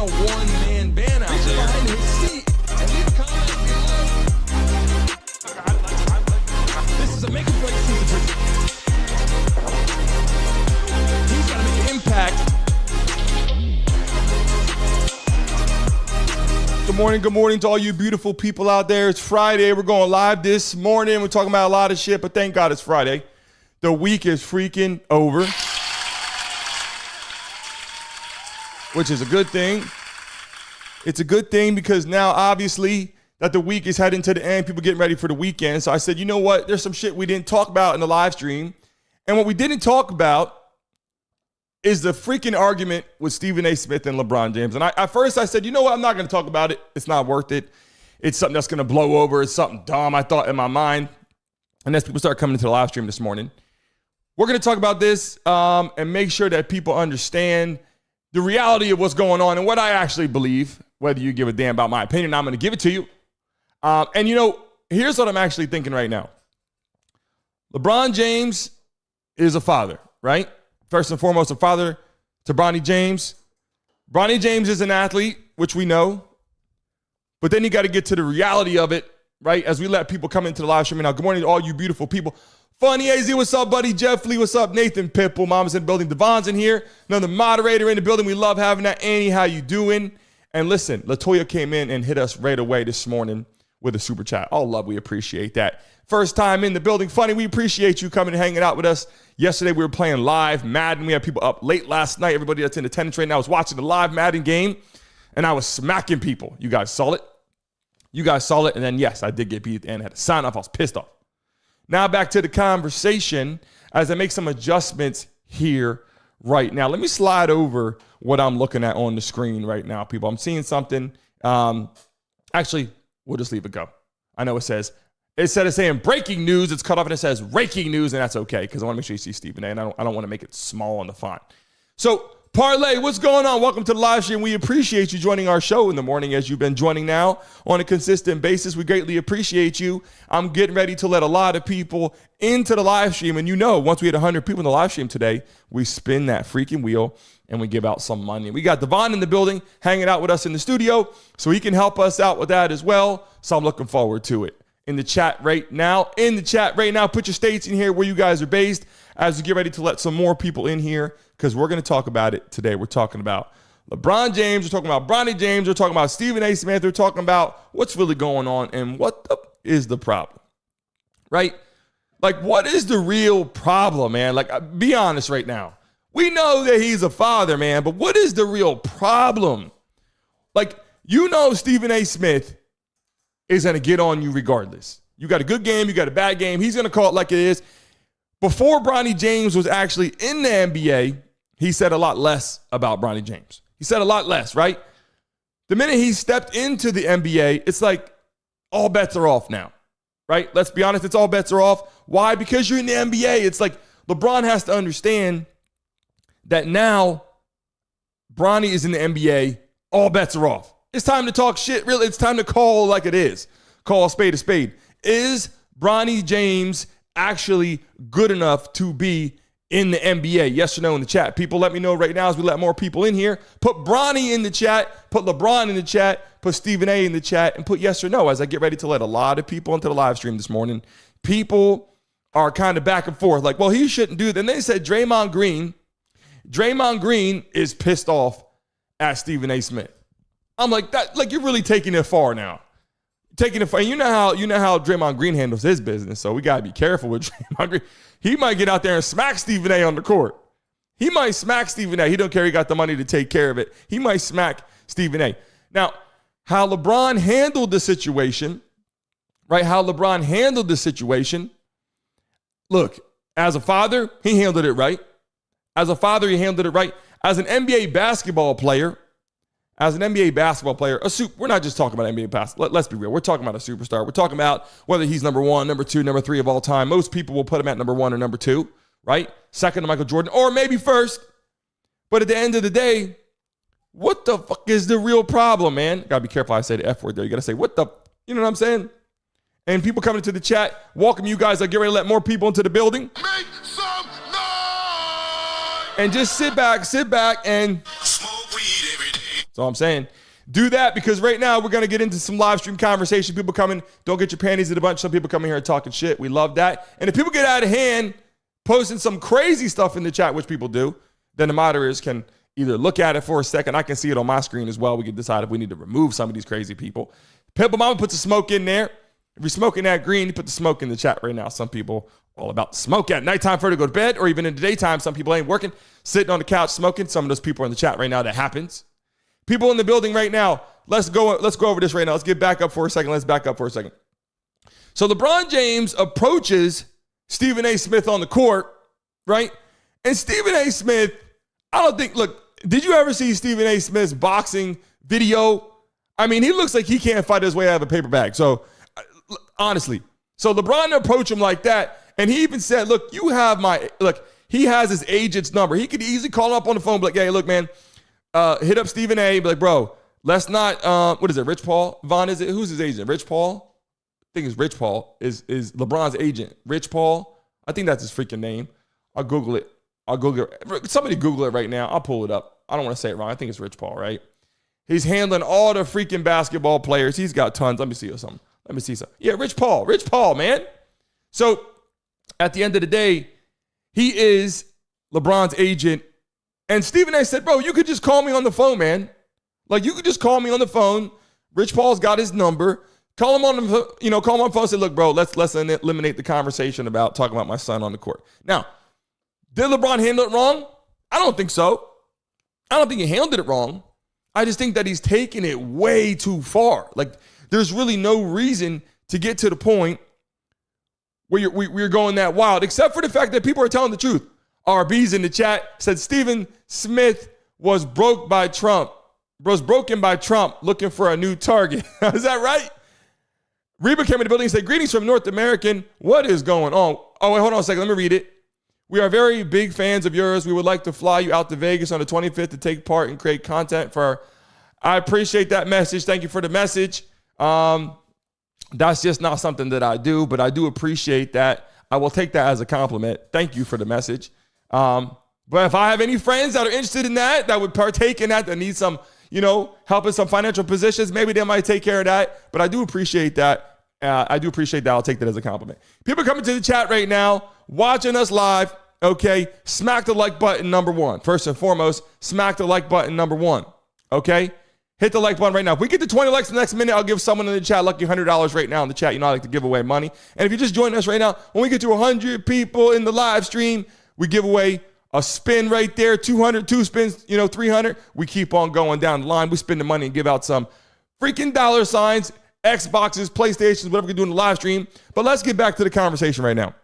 a one-man band out there. Behind his seat and leave a comment below. This is a make or break season. He's got to make an impact. Good morning to all you beautiful people out there. It's Friday. We're going live this morning. We're talking about a lot of shit, but thank God it's Friday. The week is freaking over, which is a good thing. It's a good thing because now, obviously, that the week is heading to the end. People getting ready for the weekend. So I said, you know what? There's some shit we didn't talk about in the live stream. And what we didn't talk about is the freaking argument with Stephen A. Smith and LeBron James. And at first I said, you know what? I'm not going to talk about it. It's not worth it. It's something that's going to blow over. It's something dumb I thought in my mind. And as people start coming into the live stream this morning, we're going to talk about this and make sure that people understand the reality of what's going on and what I actually believe. Whether you give a damn about my opinion, I'm going to give it to you. And, you know, here's what I'm actually thinking right now. LeBron James is a father, right? First and foremost, a father to Bronny James. Bronny James is an athlete, which we know. But then you got to get to the reality of it, right? As we let people come into the live stream now. Good morning to all you beautiful people. Funny AZ, what's up, buddy? Jeff Lee, what's up? Nathan Pipple, Mama's in the building. Devon's in here. Another moderator in the building. We love having that. Annie, how you doing? And listen, Latoya came in and hit us right away this morning with a super chat. All love, we appreciate that. First time in the building. Funny, we appreciate you coming and hanging out with us. Yesterday, we were playing live Madden. We had people up late last night. Everybody that's in attendance right now was watching the live Madden game, and I was smacking people. You guys saw it. And then, yes, I did get beat and had to sign off. I was pissed off. Now back to the conversation as I make some adjustments here right now. Let me slide over what I'm looking at on the screen right now, people. I'm seeing something. Actually, we'll just leave it go. I know instead of saying breaking news, it's cut off and it says raking news, and that's okay because I want to make sure you see Stephen A. And I don't want to make it small on the font. So, Parlay, what's going on? Welcome to the live stream. We appreciate you joining our show in the morning as you've been joining now on a consistent basis. We greatly appreciate you. I'm getting ready to let a lot of people into the live stream. And you know, once we hit 100 people in the live stream today, we spin that freaking wheel and we give out some money. We got Devon in the building hanging out with us in the studio, so he can help us out with that as well. So I'm looking forward to it. In the chat right now, put your states in here where you guys are based as we get ready to let some more people in here because we're going to talk about it today. We're talking about LeBron James. We're talking about Bronny James. We're talking about Stephen A. Smith. We're talking about what's really going on and what is the problem, right? Like, what is the real problem, man? Like, be honest right now. We know that he's a father, man, but what is the real problem? Like, you know Stephen A. Smith is going to get on you regardless. You got a good game, you got a bad game. He's going to call it like it is. Before Bronny James was actually in the NBA, he said a lot less about Bronny James. He said a lot less, right? The minute he stepped into the NBA, it's like all bets are off now, right? Let's be honest, it's all bets are off. Why? Because you're in the NBA. It's like LeBron has to understand that now Bronny is in the NBA, all bets are off. It's time to talk shit, really. It's time to call like it is. Call a spade a spade. Is Bronny James actually good enough to be in the NBA? Yes or no in the chat. People, let me know right now as we let more people in here. Put Bronny in the chat, put LeBron in the chat, put Stephen A. in the chat, and put yes or no as I get ready to let a lot of people into the live stream this morning. People are kind of back and forth like, well, he shouldn't do that. And they said Draymond Green is pissed off at Stephen A. Smith. I'm like, that, like, you're really taking it far now. Taking it far. And you know how Draymond Green handles his business, so we got to be careful with Draymond Green. He might get out there and smack Stephen A. on the court. He might smack Stephen A. He don't care. He got the money to take care of it. He might smack Stephen A. Now, how LeBron handled the situation, right? Look, as a father, he handled it right. As an NBA basketball player, we're not just talking about NBA basketball. Let's be real. We're talking about a superstar. We're talking about whether he's number one, number two, number three of all time. Most people will put him at number one or number two, right? Second to Michael Jordan, or maybe first. But at the end of the day, what the fuck is the real problem, man? Gotta be careful how I say the F word there. You gotta say, you know what I'm saying? And people coming into the chat, welcome you guys. I get ready to let more people into the building. Make some noise! And just sit back and smoke weed every day. So I'm saying do that, because right now we're going to get into some live stream conversation. People coming, don't get your panties in a bunch. Some people coming here and talking shit. We love that. And if people get out of hand, posting some crazy stuff in the chat, which people do, then the moderators can either look at it for a second. I can see it on my screen as well. We can decide if we need to remove some of these crazy people. Pimple Mama puts the smoke in there. If you're smoking that green, you put the smoke in the chat right now. Some people all about smoke at nighttime for to go to bed, or even in the daytime. Some people ain't working, sitting on the couch smoking. Some of those people are in the chat right now. That happens. People in the building right now. Let's go over this right now. Let's get back up for a second. So LeBron James approaches Stephen A. Smith on the court, right? And Stephen A. Smith, I don't think, look, did you ever see Stephen A. Smith's boxing video? I mean, he looks like he can't fight his way out of a paper bag. So honestly, so LeBron approached him like that. And he even said, look, you have he has his agent's number. He could easily call him up on the phone, be like, hey, look, man, hit up Stephen A. Be like, bro, let's not, what is it, Rich Paul? Vaughn, is it? Who's his agent? Rich Paul? I think it's Rich Paul is LeBron's agent. Rich Paul? I think that's his freaking name. I'll Google it. Somebody Google it right now. I'll pull it up. I don't want to say it wrong. I think it's Rich Paul, right? He's handling all the freaking basketball players. He's got tons. Let me see something. Yeah, Rich Paul, man. So at the end of the day, he is LeBron's agent. And Stephen A. said, bro, you could just call me on the phone, man. Like, you could just call me on the phone. Rich Paul's got his number. Call him on the phone and say, look, bro, let's eliminate the conversation about talking about my son on the court. Now, did LeBron handle it wrong? I don't think so. I don't think he handled it wrong. I just think that he's taken it way too far. Like, there's really no reason to get to the point where we're going that wild, except for the fact that people are telling the truth. RB's in the chat said Stephen Smith was broken by Trump looking for a new target. Is that right? Reba came in the building and said, greetings from North American. What is going on? Oh, wait, hold on a second. Let me read it. We are very big fans of yours. We would like to fly you out to Vegas on the 25th to take part and create content I appreciate that message. Thank you for the message. That's just not something that I do, but I do appreciate that. I will take that as a compliment. Thank you for the message. But if I have any friends that are interested in that would partake in that need some, help in some financial positions, maybe they might take care of that. But I do appreciate that. I'll take that as a compliment. People coming to the chat right now, watching us live. Okay. Smack the like button, number one. First and foremost, smack the like button, number one. Okay. Hit the like button right now. If we get to 20 likes in the next minute, I'll give someone in the chat lucky $100 right now in the chat. I like to give away money. And if you're just joining us right now, when we get to 100 people in the live stream, we give away a spin right there, 200, two spins, 300. We keep on going down the line. We spend the money and give out some freaking dollar signs, Xboxes, PlayStations, whatever we can do in the live stream. But let's get back to the conversation right now.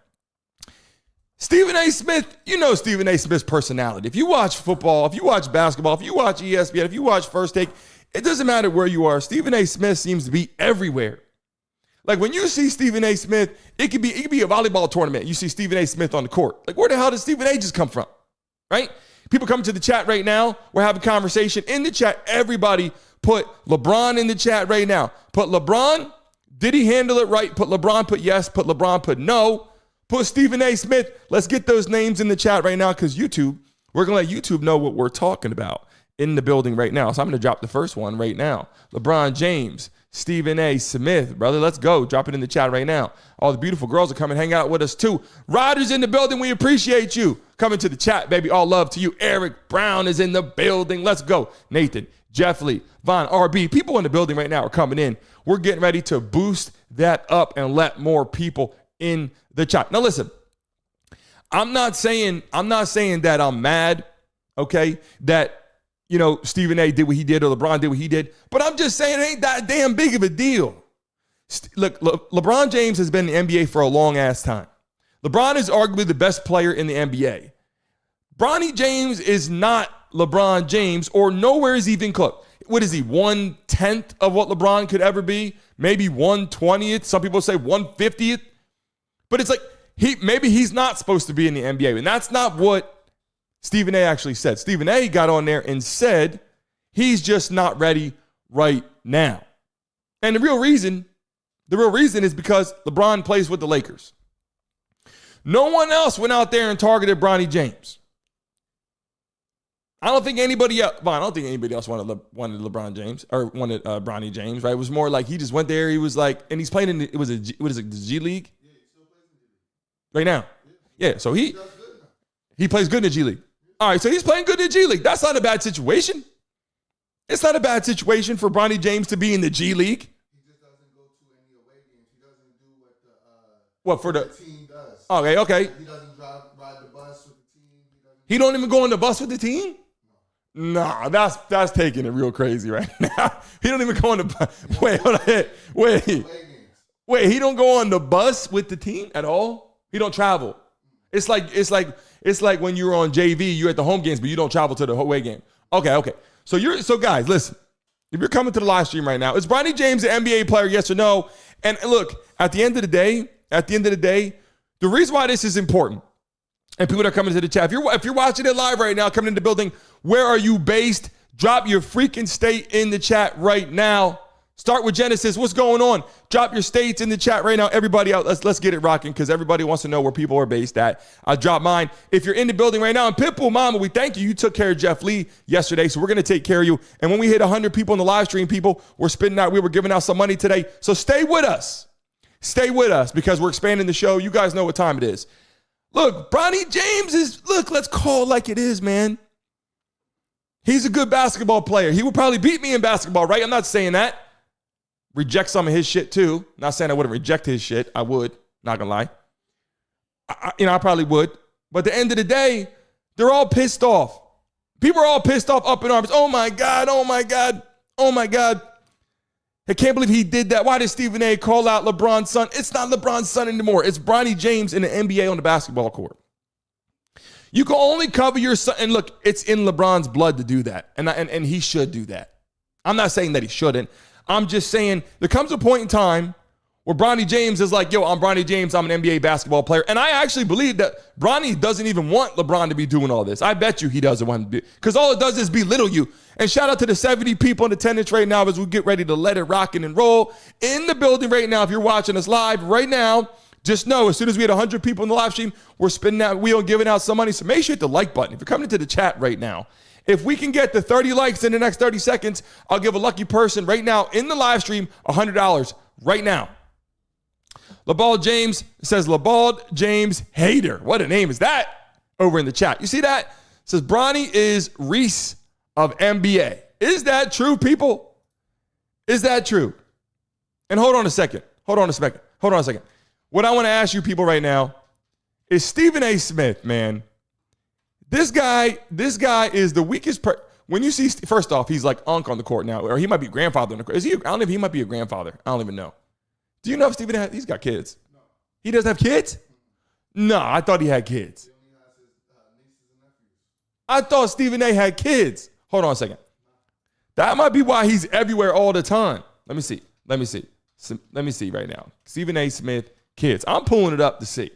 Stephen A. Smith, Stephen A. Smith's personality. If you watch football, if you watch basketball, if you watch ESPN, if you watch First Take, it doesn't matter where you are. Stephen A. Smith seems to be everywhere. Like, when you see Stephen A. Smith, it could be a volleyball tournament. You see Stephen A. Smith on the court. Like, where the hell did Stephen A. just come from? Right? People coming to the chat right now. We're having conversation in the chat. Everybody put LeBron in the chat right now. Put LeBron. Did he handle it right? Put LeBron, put yes. Put LeBron, put no. Put Stephen A. Smith. Let's get those names in the chat right now, because we're going to let YouTube know what we're talking about in the building right now. So I'm going to drop the first one right now. LeBron James, Stephen A. Smith, brother, let's go. Drop it in the chat right now. All the beautiful girls are coming hang out with us too. Riders in the building, we appreciate you. Coming to the chat, baby. All love to you. Eric Brown is in the building. Let's go. Nathan, Jeff Lee, Vaughn, RB. People in the building right now are coming in. We're getting ready to boost that up and let more people in the chat. Now listen, I'm not saying that I'm mad, okay, that Stephen A. did what he did or LeBron did what he did. But I'm just saying it ain't that damn big of a deal. Look, LeBron James has been in the NBA for a long ass time. LeBron is arguably the best player in the NBA. Bronny James is not LeBron James, or nowhere is even close. What is he, 1/10 of what LeBron could ever be? Maybe 1/20th. Some people say 1/50th. But it's like maybe he's not supposed to be in the NBA. And that's not what Stephen A. actually said. Stephen A. got on there and said he's just not ready right now. And the real reason is because LeBron plays with the Lakers. No one else went out there and targeted Bronny James. I don't think anybody else, Vaughn, I don't think anybody else wanted LeBron James or wanted Bronny James, right? It was more like he just went there. He was like, and he's playing in, what is it, the G League? Yeah, he still plays in the G League. Right now. Yeah, so he plays good in the G League. All right, so he's playing good in the G League. That's not a bad situation. It's not a bad situation for Bronny James to be in the G League. He just doesn't go to any away games. He doesn't do what the team does. Okay. He doesn't ride the bus with the team. He don't even go on the bus with the team? Nah, that's taking it real crazy right now. He don't even go on the bus. Wait, hold on. Wait, he don't go on the bus with the team at all? He don't travel. It's like when you're on JV, you're at the home games, but you don't travel to the away game. Okay. So guys, listen. If you're coming to the live stream right now, is Bronny James an NBA player, yes or no? And look, at the end of the day, the reason why this is important, and people that are coming to the chat, if you're watching it live right now, coming in the building, where are you based? Drop your freaking state in the chat right now. Start with Genesis. What's going on? Drop your states in the chat right now. Everybody out, let's get it rocking because everybody wants to know where people are based at. I dropped mine. If you're in the building right now, and Pitbull Mama, we thank you. You took care of Jeff Lee yesterday, so we're going to take care of you. And when we hit 100 people in the live stream, people, we were giving out some money today. So stay with us. Stay with us because we're expanding the show. You guys know what time it is. Look, Bronny James let's call it like it is, man. He's a good basketball player. He would probably beat me in basketball, right? I'm not saying that. Reject some of his shit too. Not saying I wouldn't reject his shit. I would. Not gonna lie. I probably would. But at the end of the day, they're all pissed off. People are all pissed off, up in arms. Oh my God. I can't believe he did that. Why did Stephen A call out LeBron's son? It's not LeBron's son anymore. It's Bronny James in the NBA on the basketball court. You can only cover your son. And look, it's in LeBron's blood to do that. And he should do that. I'm not saying that he shouldn't. I'm just saying there comes a point in time where Bronny James is like, yo, I'm Bronny James. I'm an NBA basketball player. And I actually believe that Bronny doesn't even want LeBron to be doing all this. I bet you he doesn't want to be, because all it does is belittle you. And shout out to the 70 people in attendance right now as we get ready to let it rock and roll in the building right now. If you're watching us live right now, just know as soon as we hit 100 people in the live stream, we're spinning that wheel and giving out some money. So make sure you hit the like button. If you're coming into the chat right now, if we can get the 30 likes in the next 30 seconds, I'll give a lucky person right now in the live stream $100 right now. LeBron James says, LeBron James hater. What a name is that? Over in the chat. You see that? It says Bronny is Reese of NBA. Is that true, people? Is that true? And hold on a second. What I want to ask you people right now is Stephen A. Smith, man. This guy is the weakest when you see, first off, he's like Unc on the court now, or he might be grandfather on the court. I don't know if he might be a grandfather. I don't even know. Do you know if Stephen A. he's got kids? No. He doesn't have kids? No, I thought he had kids. He only has his nieces and nephews. I thought Stephen A. had kids. Hold on a second. That might be why he's everywhere all the time. Let me see right now. Stephen A. Smith, kids. I'm pulling it up to see.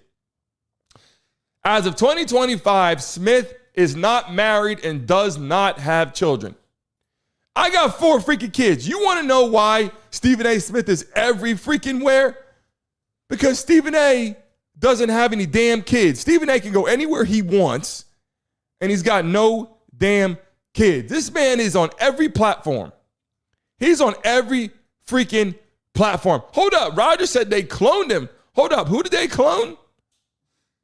As of 2025, Smith is not married and does not have children. I got 4 freaking kids. You want to know why Stephen A. Smith is every freaking where? Because Stephen A. doesn't have any damn kids. Stephen A. can go anywhere he wants, and he's got no damn kids. This man is on every platform. He's on every freaking platform. Hold up. Roger said they cloned him. Hold up. Who did they clone?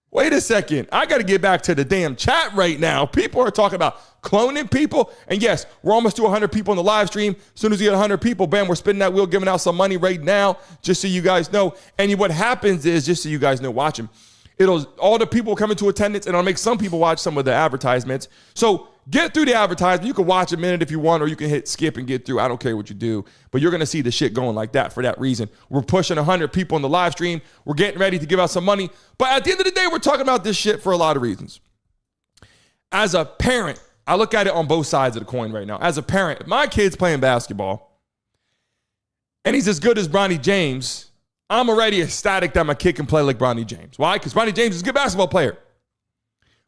Wait a second. I got to get back to the damn chat right now. People are talking about cloning people. And yes, we're almost to 100 people in the live stream. As soon as we get 100 people, bam, we're spinning that wheel, giving out some money right now, just so you guys know. And what happens is, just so you guys know, watching, all the people come into attendance, and it'll make some people watch some of the advertisements. So get through the advertisement. You can watch a minute if you want, or you can hit skip and get through. I don't care what you do, but you're going to see the shit going like that for that reason. We're pushing 100 people in the live stream. We're getting ready to give out some money. But at the end of the day, we're talking about this shit for a lot of reasons. As a parent, I look at it on both sides of the coin right now. As a parent, if my kid's playing basketball and he's as good as Bronny James, I'm already ecstatic that my kid can play like Bronny James. Why? Because Bronny James is a good basketball player.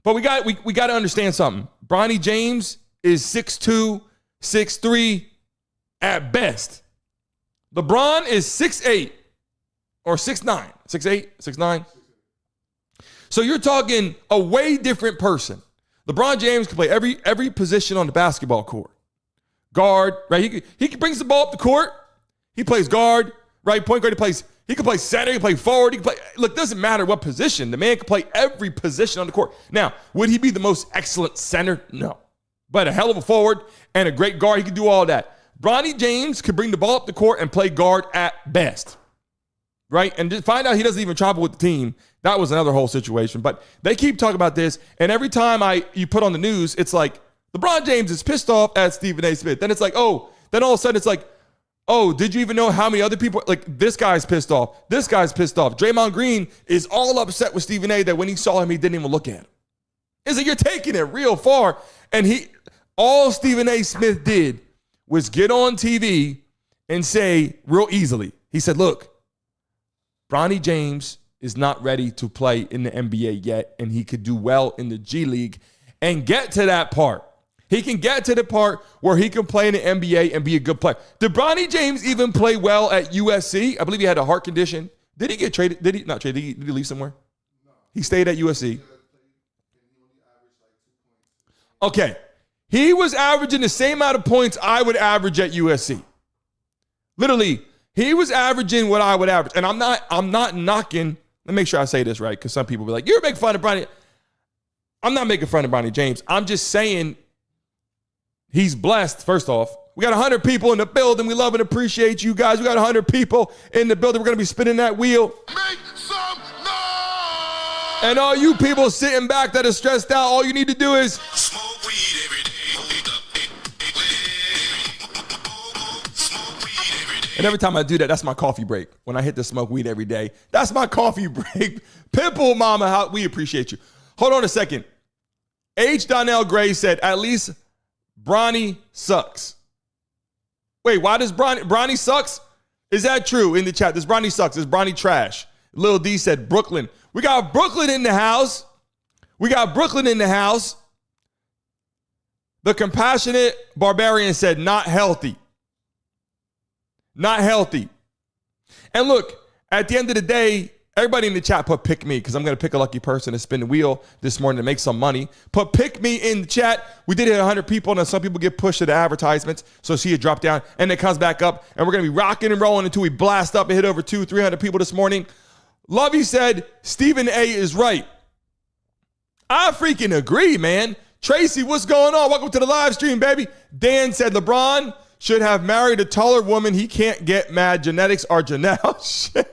But we got to understand something. Bronny James is 6'2", 6'3", at best. LeBron is 6'8", or 6'9", 6'8", 6'9". So you're talking a way different person. LeBron James can play every position on the basketball court. Guard, right? He brings the ball up the court. He plays guard, right? Point guard. He can play center. He can play forward. He can play. Look, it doesn't matter what position. The man can play every position on the court. Now, would he be the most excellent center? No. But a hell of a forward and a great guard. He can do all that. Bronny James could bring the ball up the court and play guard at best, right? And just find out he doesn't even travel with the team. That was another whole situation. But they keep talking about this, and every time you put on the news, it's like, LeBron James is pissed off at Stephen A. Smith. Then it's like, then all of a sudden it's like, did you even know how many other people, like this guy's pissed off. This guy's pissed off. Draymond Green is all upset with Stephen A. that when he saw him, he didn't even look at him. It's like, you're taking it real far. And all Stephen A. Smith did was get on TV and say real easily, he said, look, Bronny James is not ready to play in the NBA yet, and he could do well in the G League and get to that part. He can get to the part where he can play in the NBA and be a good player. Did Bronny James even play well at USC? I believe he had a heart condition. Did he get traded? Did he not trade? Did he leave somewhere? No. He stayed at USC. Okay. He was averaging the same amount of points I would average at USC. Literally, he was averaging what I would average. And I'm not knocking. Let me make sure I say this right, because some people be like, you're making fun of Bronny. I'm not making fun of Bronny James. I'm just saying he's blessed, first off. We got 100 people in the building. We love and appreciate you guys. We got 100 people in the building. We're going to be spinning that wheel. Make some noise! And all you people sitting back that are stressed out, all you need to do is smoke weed every day. And every time I do that, that's my coffee break. When I hit the smoke weed every day, that's my coffee break. Pimple Mama, we appreciate you. Hold on a second. H. Donnell Gray said, at least Bronny sucks. Wait, why does Bronny sucks? Is that true in the chat? Does Bronny sucks? Is Bronny trash? Lil D said Brooklyn. We got Brooklyn in the house. The compassionate barbarian said not healthy. Not healthy. And look, at the end of the day, everybody in the chat put pick me, because I'm going to pick a lucky person to spin the wheel this morning to make some money. Put pick me in the chat. We did hit 100 people, and then some people get pushed to the advertisements. So see it drop down, and it comes back up. And we're going to be rocking and rolling until we blast up and hit over 200-300 people this morning. Lovey said Stephen A. is right. I freaking agree, man. Tracy, what's going on? Welcome to the live stream, baby. Dan said LeBron should have married a taller woman. He can't get mad. Genetics are Janelle.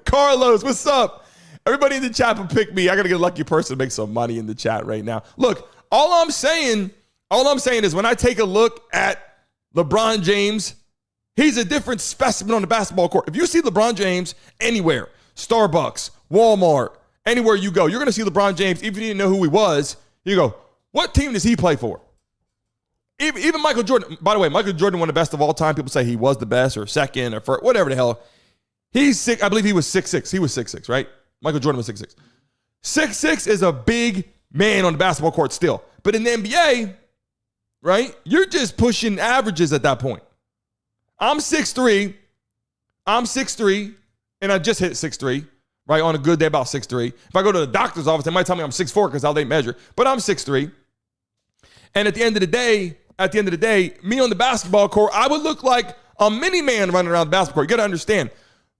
Carlos, what's up? Everybody in the chat will pick me. I got to get a lucky person to make some money in the chat right now. Look, all I'm saying is when I take a look at LeBron James, he's a different specimen on the basketball court. If you see LeBron James anywhere, Starbucks, Walmart, anywhere you go, you're going to see LeBron James. Even if you didn't know who he was, you go, what team does he play for? Even Michael Jordan. By the way, Michael Jordan won the best of all time. People say he was the best or second or first, whatever the hell. He's 6. I believe he was 6'6". He was 6'6", right? Michael Jordan was 6'6". 6'6" is a big man on the basketball court still. But in the NBA, right, you're just pushing averages at that point. I'm 6'3", and I just hit 6'3", right, on a good day about 6'3". If I go to the doctor's office, they might tell me I'm 6'4" because how they measure. But I'm 6'3". And at the end of the day, me on the basketball court, I would look like a mini man running around the basketball court. You got to understand,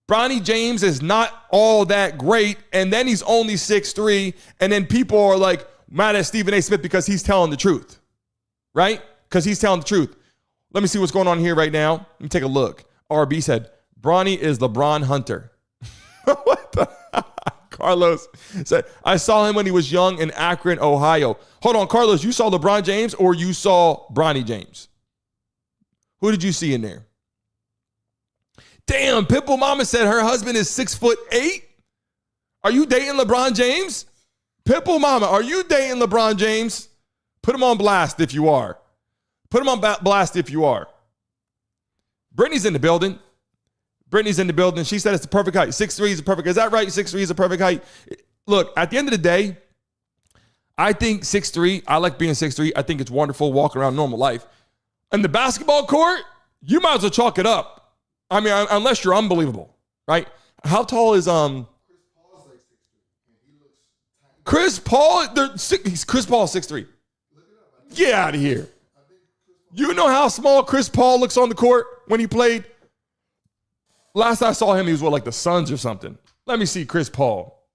Bronny James is not all that great, and then he's only 6'3", and then people are like mad at Stephen A. Smith because he's telling the truth, right? Because he's telling the truth. Let me see what's going on here right now. Let me take a look. RB said, Bronny is LeBron Hunter. What the? Carlos said, I saw him when he was young in Akron, Ohio. Hold on, Carlos, you saw LeBron James or you saw Bronny James? Who did you see in there? Damn, Pimple Mama said her husband is 6'8". Are you dating LeBron James? Pimple Mama, are you dating LeBron James? Put him on blast if you are. Put him on blast if you are. Brittany's in the building. She said it's the perfect height. 6'3" is the perfect. Is that right? 6'3" is the perfect height. Look, at the end of the day, I think 6'3", I like being 6'3". I think it's wonderful walking around normal life. In the basketball court, you might as well chalk it up. I mean, unless you're unbelievable, right? How tall is Chris Paul, Chris Paul 6'3". Get out of here. You know how small Chris Paul looks on the court when he played? Last I saw him, he was with like the Suns or something. Let me see Chris Paul.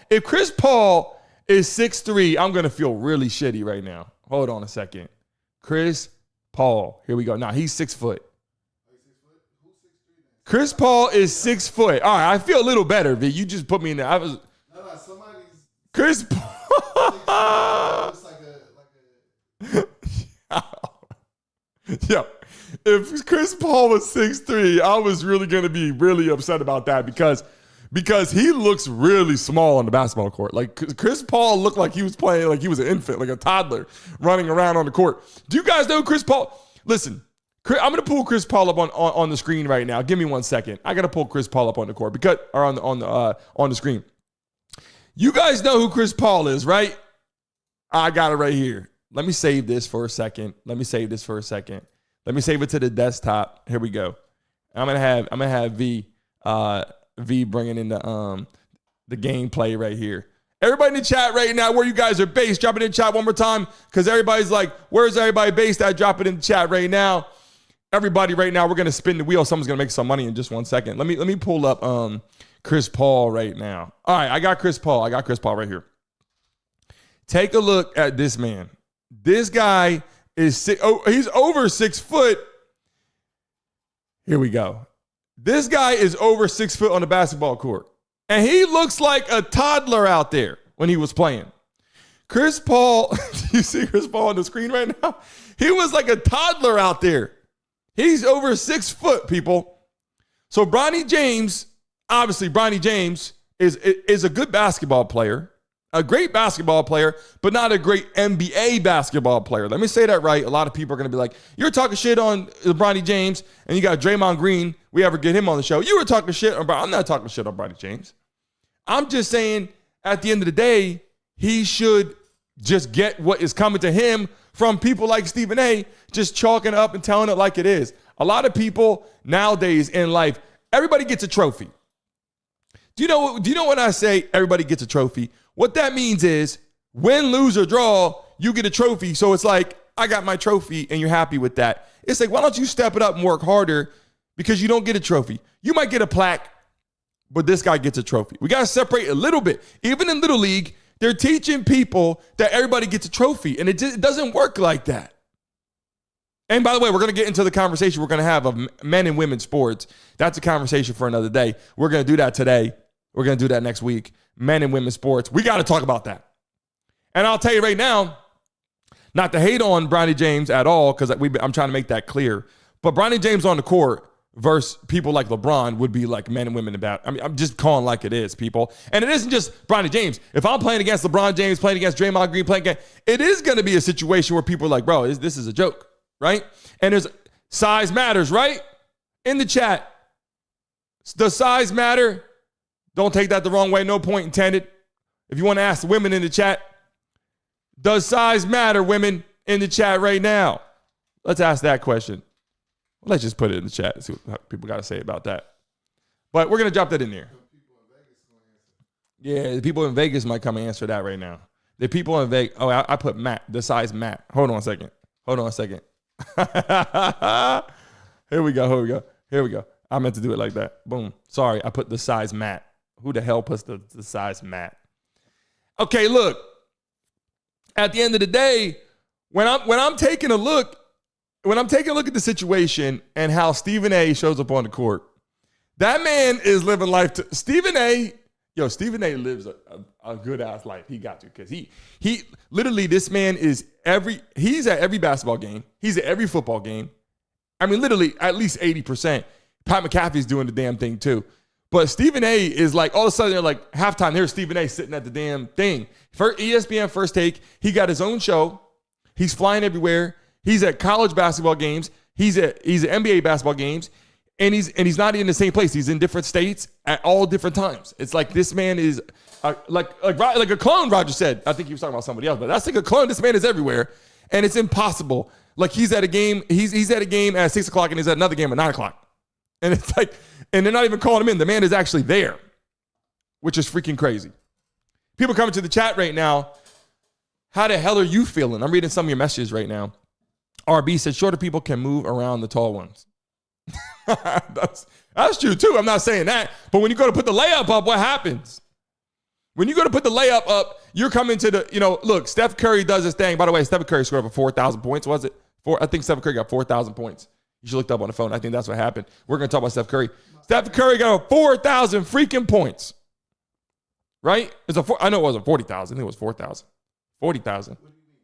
If Chris Paul is 6'3", I'm going to feel really shitty right now. Hold on a second. Chris Paul. Here we go. Nah, he's 6 foot. Chris Paul is 6 foot. All right, I feel a little better, V. You just put me in there. Somebody's Chris Paul. looks like a Yeah. If Chris Paul was 6'3", I was really going to be really upset about that because he looks really small on the basketball court. Like Chris Paul looked like he was playing like he was an infant, like a toddler running around on the court. Do you guys know Chris Paul? Listen, I'm going to pull Chris Paul up on the screen right now. Give me 1 second. I got to pull Chris Paul up on the court on the screen. You guys know who Chris Paul is, right? I got it right here. Let me save this for a second. Let me save it to the desktop. Here we go. I'm gonna have V bringing in the gameplay right here. Everybody in the chat right now, where you guys are based, drop it in the chat one more time, because everybody's like, where's everybody based at? Drop it in the chat right now. Everybody right now, we're gonna spin the wheel. Someone's gonna make some money in just 1 second. Let me pull up Chris Paul right now. All right, I got Chris Paul right here. Take a look at this man. This guy is he's over 6 foot. Here we go. This guy is over 6 foot on the basketball court. And he looks like a toddler out there when he was playing. Chris Paul, do you see Chris Paul on the screen right now? He was like a toddler out there. He's over 6 foot, people. So Bronny James, obviously Bronny James is a good basketball player. A great basketball player, but not a great NBA basketball player. Let me say that right. A lot of people are going to be like, you're talking shit on Bronny James, and you got Draymond Green. We ever get him on the show. You were talking shit on I'm not talking shit on Bronny James. I'm just saying, at the end of the day, he should just get what is coming to him from people like Stephen A, just chalking it up and telling it like it is. A lot of people nowadays in life, everybody gets a trophy. Do you know when I say everybody gets a trophy? What that means is win, lose, or draw, you get a trophy. So it's like, I got my trophy and you're happy with that. It's like, why don't you step it up and work harder because you don't get a trophy? You might get a plaque, but this guy gets a trophy. We got to separate a little bit. Even in Little League, they're teaching people that everybody gets a trophy, and it doesn't work like that. And by the way, we're going to get into the conversation we're going to have of men and women's sports. That's a conversation for another day. We're going to do that today. We're going to do that next week. Men and women's sports. We got to talk about that. And I'll tell you right now, not to hate on Bronny James at all, because I'm trying to make that clear, but Bronny James on the court versus people like LeBron would be like men and women about. I mean, I'm just calling like it is, people. And it isn't just Bronny James. If I'm playing against LeBron James, playing against Draymond Green, it is going to be a situation where people are like, bro, this is a joke, right? And there's size matters, right? In the chat, does size matter? Don't take that the wrong way. No point intended. If you want to ask the women in the chat, does size matter, women in the chat right now? Let's ask that question. Let's just put it in the chat and see what people got to say about that. But we're going to drop that in there. Yeah, the people in Vegas might come and answer that right now. The people in Vegas. Oh, I put Matt, the size Matt. Hold on a second. Here we go. I meant to do it like that. Boom. Sorry, I put the size Matt. Who the hell puts the size Matt? Okay, look. At the end of the day, when I'm taking a look at the situation and how Stephen A shows up on the court, that man is living life to Stephen A. Stephen A lives a good ass life. He got to, because he literally, this man he's at every basketball game. He's at every football game. I mean, literally at least 80%. Pat McAfee's doing the damn thing too. But Stephen A is like, all of a sudden they're like, halftime, here's Stephen A sitting at the damn thing. For ESPN First Take, he got his own show. He's flying everywhere. He's at college basketball games. He's at NBA basketball games. And he's not in the same place. He's in different states at all different times. It's like this man is like a clone, Roger said. I think he was talking about somebody else, but that's like a clone. This man is everywhere. And it's impossible. Like he's at a game, he's at a game at 6 o'clock and he's at another game at 9 o'clock. And it's like, and they're not even calling him in. The man is actually there, which is freaking crazy. People coming to the chat right now. How the hell are you feeling? I'm reading some of your messages right now. RB said shorter people can move around the tall ones. That's true too. I'm not saying that. But when you go to put the layup up, what happens? When you go to put the layup up, you're coming to the, look, Steph Curry does his thing. By the way, Steph Curry scored over 4,000 points, was it? I think Steph Curry got 4,000 points. You should look up on the phone. I think that's what happened. We're going to talk about Steph Curry. Steph Curry got 4,000 freaking points. Right? I know it wasn't 40,000. I think it was 4,000. 40,000.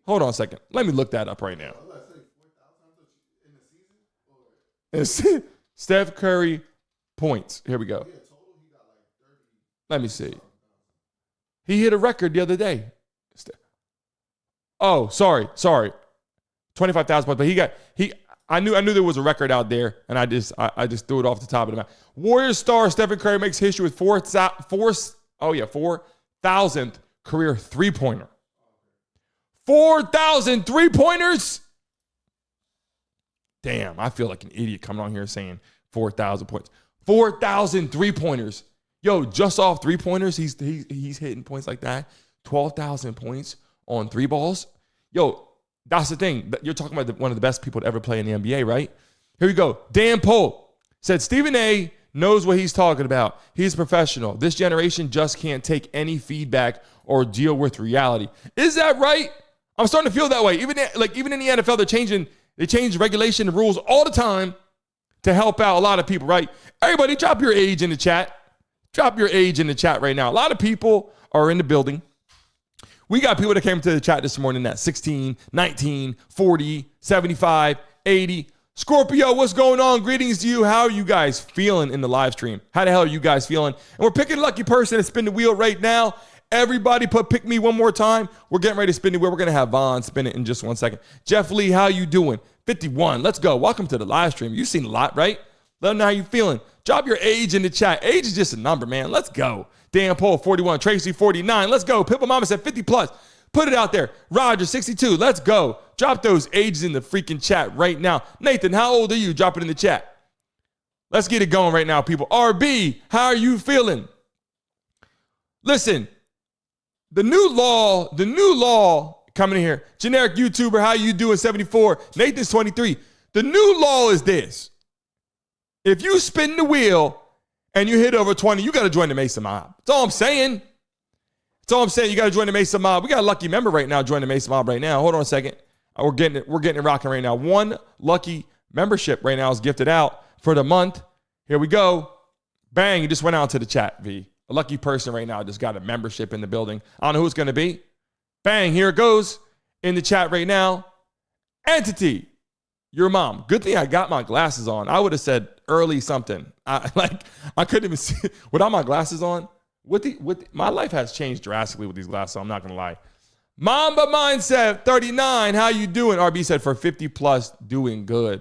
Hold on a second. Let me look that up right now. Steph Curry points. Here we go. Let me see. He hit a record the other day. Oh, sorry. 25,000 points. But I knew there was a record out there, and I just threw it off the top of the map. Warriors star Stephen Curry makes history with 4,000th career three-pointer. 4,000 three-pointers? Damn, I feel like an idiot coming on here saying 4,000 points. 4,000 three-pointers. Yo, just off three-pointers, he's hitting points like that. 12,000 points on three balls. Yo, that's the thing. You're talking about one of the best people to ever play in the NBA, right? Here we go. Dan Pohl said, Stephen A. knows what he's talking about. He's a professional. This generation just can't take any feedback or deal with reality. Is that right? I'm starting to feel that way. Even in the NFL, they change regulation and rules all the time to help out a lot of people, right? Everybody, drop your age in the chat. Drop your age in the chat right now. A lot of people are in the building. We got people that came to the chat this morning at 16, 19, 40, 75, 80. Scorpio, what's going on? Greetings to you. How are you guys feeling in the live stream? How the hell are you guys feeling? And we're picking a lucky person to spin the wheel right now. Everybody pick me one more time. We're getting ready to spin the wheel. We're going to have Vaughn spin it in just 1 second. Jeff Lee, how you doing? 51. Let's go. Welcome to the live stream. You've seen a lot, right? Let them know how you feeling. Drop your age in the chat. Age is just a number, man. Let's go. Dan Pohl, 41. Tracy, 49. Let's go. Pippa Mama said 50 plus. Put it out there. Roger, 62. Let's go. Drop those ages in the freaking chat right now. Nathan, how old are you? Drop it in the chat. Let's get it going right now, people. RB, how are you feeling? Listen, the new law coming in here. Generic YouTuber, how you doing? 74. Nathan's 23. The new law is this. If you spin the wheel and you hit over 20, you got to join the Mesa Mob. That's all I'm saying. You got to join the Mesa Mob. We got a lucky member right now. Join the Mesa Mob right now. Hold on a second. We're getting it rocking right now. One lucky membership right now is gifted out for the month. Here we go. Bang, you just went out to the chat, V. A lucky person right now just got a membership in the building. I don't know who it's going to be. Bang, here it goes in the chat right now. Entity, your mom. Good thing I got my glasses on. I would have said early something. I couldn't even see without my glasses on. My life has changed drastically with these glasses, so I'm not going to lie. Mamba Mindset, 39. How you doing? RB said for 50 plus, doing good.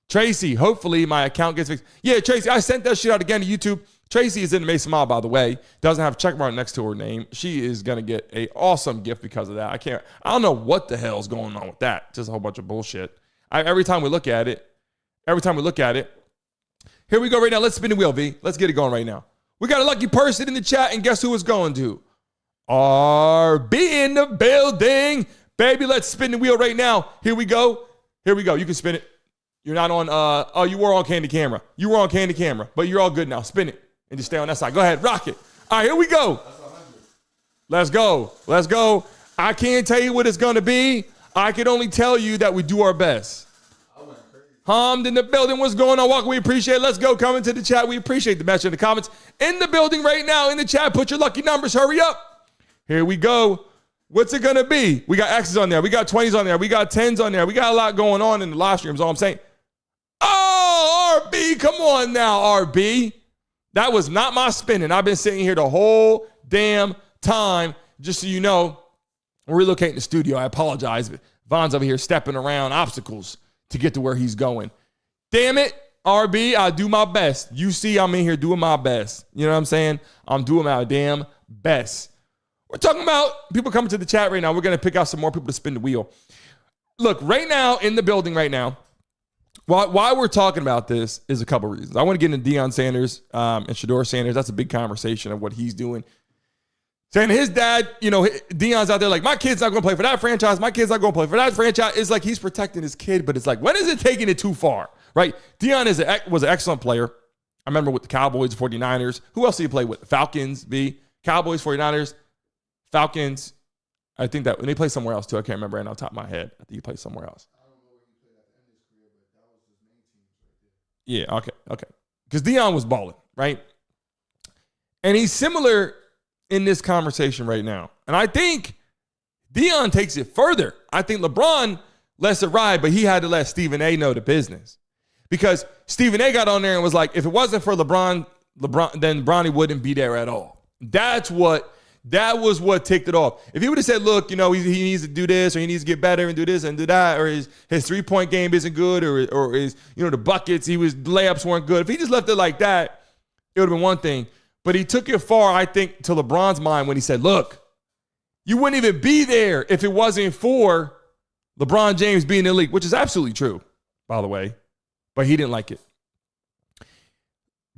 Tracy, hopefully my account gets fixed. Yeah, Tracy, I sent that shit out again to YouTube. Tracy is in the Mason Mob, by the way. Doesn't have a check mark next to her name. She is going to get an awesome gift because of that. I don't know what the hell's going on with that. Just a whole bunch of bullshit. Every time we look at it, here we go right now. Let's spin the wheel, V. Let's get it going right now. We got a lucky person in the chat, and guess who it's going to? RB in the building. Baby, let's spin the wheel right now. Here we go. You can spin it. You're not on, you were on Candy Camera. But you're all good now. Spin it and just stay on that side. Go ahead, rock it. All right, here we go. Let's go. I can't tell you what it's going to be. I can only tell you that we do our best. Hamd in the building. What's going on? Walker, we appreciate it. Let's go. Coming to the chat. We appreciate the message in the comments. In the building right now, in the chat. Put your lucky numbers. Hurry up. Here we go. What's it going to be? We got X's on there. We got 20s on there. We got 10s on there. We got a lot going on in the live stream is all I'm saying. Oh, RB. Come on now, RB. That was not my spinning. I've been sitting here the whole damn time. Just so you know, we're relocating the studio. I apologize. But Von's over here stepping around obstacles to get to where he's going. Damn it, RB, I do my best. You see I'm in here doing my best. You know what I'm saying? I'm doing my damn best. We're talking about people coming to the chat right now. We're going to pick out some more people to spin the wheel. Look, right now in the building right now, why we're talking about this is a couple reasons. I want to get into Deion Sanders and Shedeur Sanders. That's a big conversation of what he's doing. Saying his dad, Deion's out there like, my kid's not going to play for that franchise. My kid's not going to play for that franchise. It's like he's protecting his kid, but it's like, when is it taking it too far, right? Deion was an excellent player. I remember with the Cowboys, 49ers. Who else did he play with? Falcons, Cowboys, 49ers, Falcons. I think that when they played somewhere else too. I can't remember right off the top of my head. I think he played somewhere else. I don't know where he played at the end of his career, but that was his main team right there. Yeah, okay. Because Deion was balling, right? And he's similar in this conversation right now. And I think Deion takes it further. I think LeBron lets it ride, but he had to let Stephen A know the business. Because Stephen A got on there and was like, if it wasn't for LeBron, then Bronny wouldn't be there at all. That was what ticked it off. If he would have said, look, he needs to do this, or he needs to get better and do this and do that, or his 3-point game isn't good, or his, the buckets, layups weren't good. If he just left it like that, it would have been one thing. But he took it far, I think, to LeBron's mind when he said, look, you wouldn't even be there if it wasn't for LeBron James being in the league, which is absolutely true, by the way. But he didn't like it.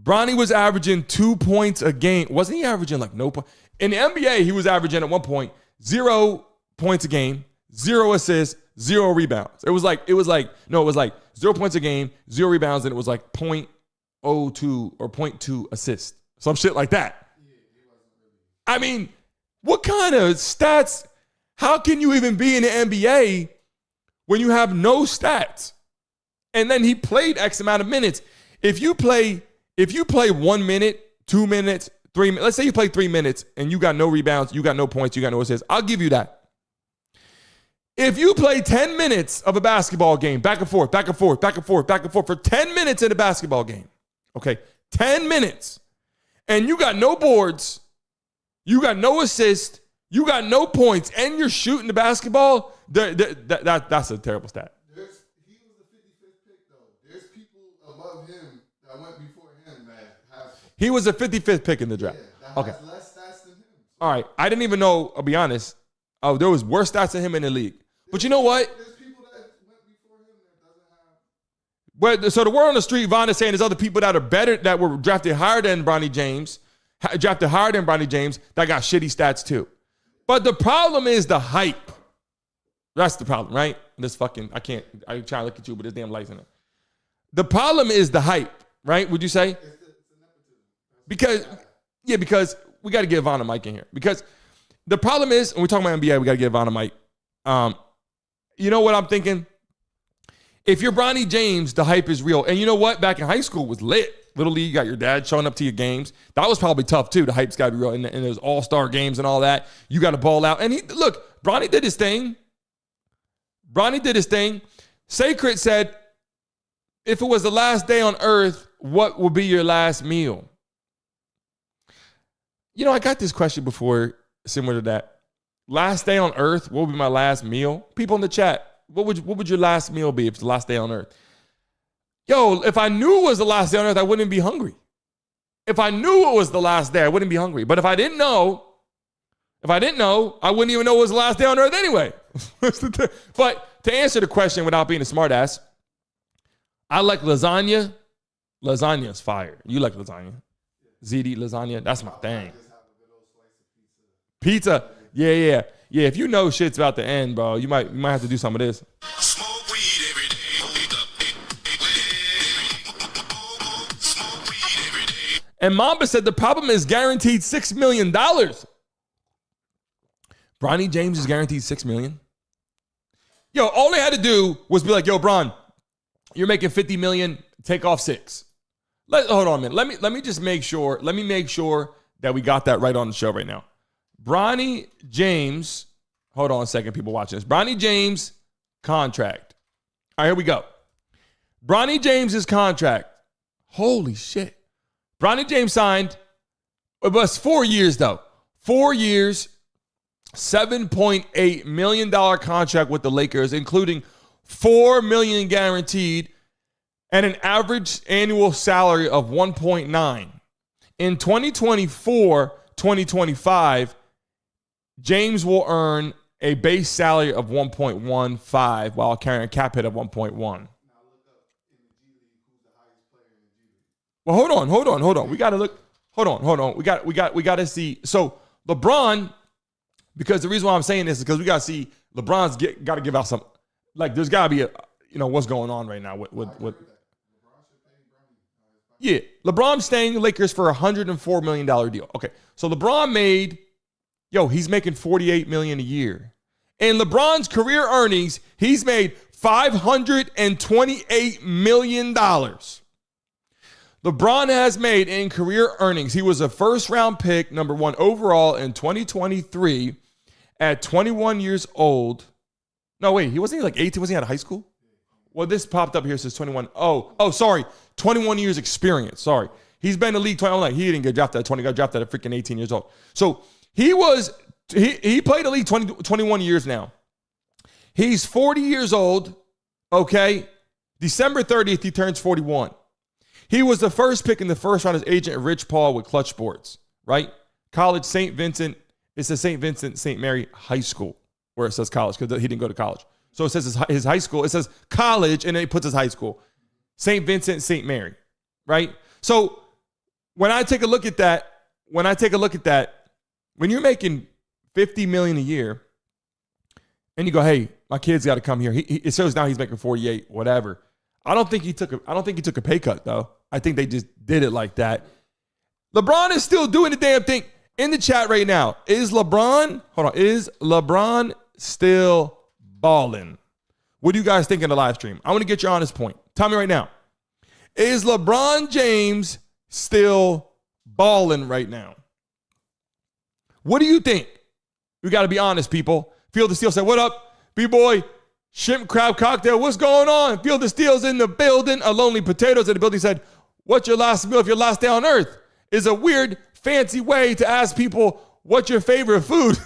Bronny was averaging 2 points a game. Wasn't he averaging like no point? In the NBA, he was averaging at one point 0 points a game, 0 assists, 0 rebounds. It was like 0 points a game, 0 rebounds, and it was like 0.02 or 0.2 assists. Some shit like that. I mean, what kind of stats? How can you even be in the NBA when you have no stats? And then he played X amount of minutes. If you play 1 minute, 2 minutes, 3 minutes, let's say you play 3 minutes and you got no rebounds, you got no points, you got no assists, I'll give you that. If you play 10 minutes of a basketball game, back and forth, back and forth, back and forth, back and forth for 10 minutes in a basketball game, okay, 10 minutes, and you got no boards, you got no assists, you got no points, and you're shooting the basketball, that's a terrible stat. He was the 55th pick, though. There's people above him that went before him that have... He was the 55th pick in the draft. Yeah, that has less stats than him. So. All right. I didn't even know, I'll be honest. Oh, there was worse stats than him in the league. But you know what? There's people that went before him that doesn't have... So the word on the street, Von is saying there's other people that are better, that were drafted higher than Bronny James, that got shitty stats too. But the problem is the hype. That's the problem, right? I'm trying to look at you, but this damn light's in it. The problem is the hype, right? Would you say? Because we got to get Von a mic in here. Because the problem is, when we're talking about NBA, we got to get Von a mic. You know what I'm thinking? If you're Bronny James, the hype is real. And you know what? Back in high school was lit. Little league, you got your dad showing up to your games. That was probably tough too. The hype's got to be real. And there's all-star games and all that. You got to ball out. And Bronny did his thing. Sacred said, if it was the last day on earth, what will be your last meal? I got this question before, similar to that. Last day on earth, what will be my last meal? People in the chat, what would your last meal be if it's the last day on earth? Yo, if I knew it was the last day on earth, I wouldn't be hungry. If I knew it was the last day, I wouldn't be hungry. But if I didn't know, I wouldn't even know it was the last day on earth anyway. But to answer the question without being a smartass, I like lasagna. Lasagna is fire. You like lasagna? ZD lasagna, that's my thing. Pizza, yeah. If you know shit's about to end, bro, you might have to do some of this. Smoke weed every day. And Mamba said the problem is guaranteed $6 million. Bronny James is guaranteed $6 million. Yo, all they had to do was be like, yo, Bron, you're making $50 million, take off 6. Hold on a minute. Let me just make sure. Let me make sure that we got that right on the show right now. Bronny James, hold on a second, people watching this. Bronny James contract. All right, here we go. Bronny James's contract. Holy shit. Bronny James signed, it was 4 years though. 4 years, $7.8 million contract with the Lakers, including $4 million guaranteed and an average annual salary of 1.9. In 2024, 2025, James will earn a base salary of 1.15 while carrying a cap hit of 1.1. Well, hold on. We got to look. Hold on. We got to see. So LeBron, because the reason why I'm saying this is because we got to see LeBron's got to give out some, like, there's got to be a, what's going on right now with yeah, LeBron's staying in the Lakers for a $104 million deal. Okay, so LeBron he's making $48 million a year. In LeBron's career earnings, he's made $528 million. LeBron has made in career earnings, he was a first-round pick, number 1 overall in 2023 at 21 years old. No, wait, he wasn't like 18? Was he out of high school? Well, this popped up here, it says 21. Oh, sorry. 21 years experience. Sorry. He's been in the league 20. He didn't get drafted at 20. He got drafted at freaking 18 years old. So he played the league 21 years now. He's 40 years old. Okay. December 30th, he turns 41. He was the first pick in the first round as agent Rich Paul with Clutch Sports, right? College, St. Vincent. It says St. Vincent, St. Mary High School, where it says college because he didn't go to college. So it says his high school. It says college, and then it puts his high school. St. Vincent, St. Mary, right? So when I take a look at that, when you're making $50 million a year, and you go, hey, my kid's got to come here. It shows now he's making 48, whatever. I don't think he took a pay cut though. I think they just did it like that. LeBron is still doing the damn thing. In the chat right now, is LeBron still balling? What do you guys think in the live stream? I want to get your honest point. Tell me right now. Is LeBron James still balling right now? What do you think? We got to be honest, people. Field of Steel said, what up, B-boy? Shrimp crab cocktail, what's going on? Field of Steel's in the building. A Lonely Potatoes in the building said, what's your last meal if your last day on earth? Is a weird, fancy way to ask people, what's your favorite food?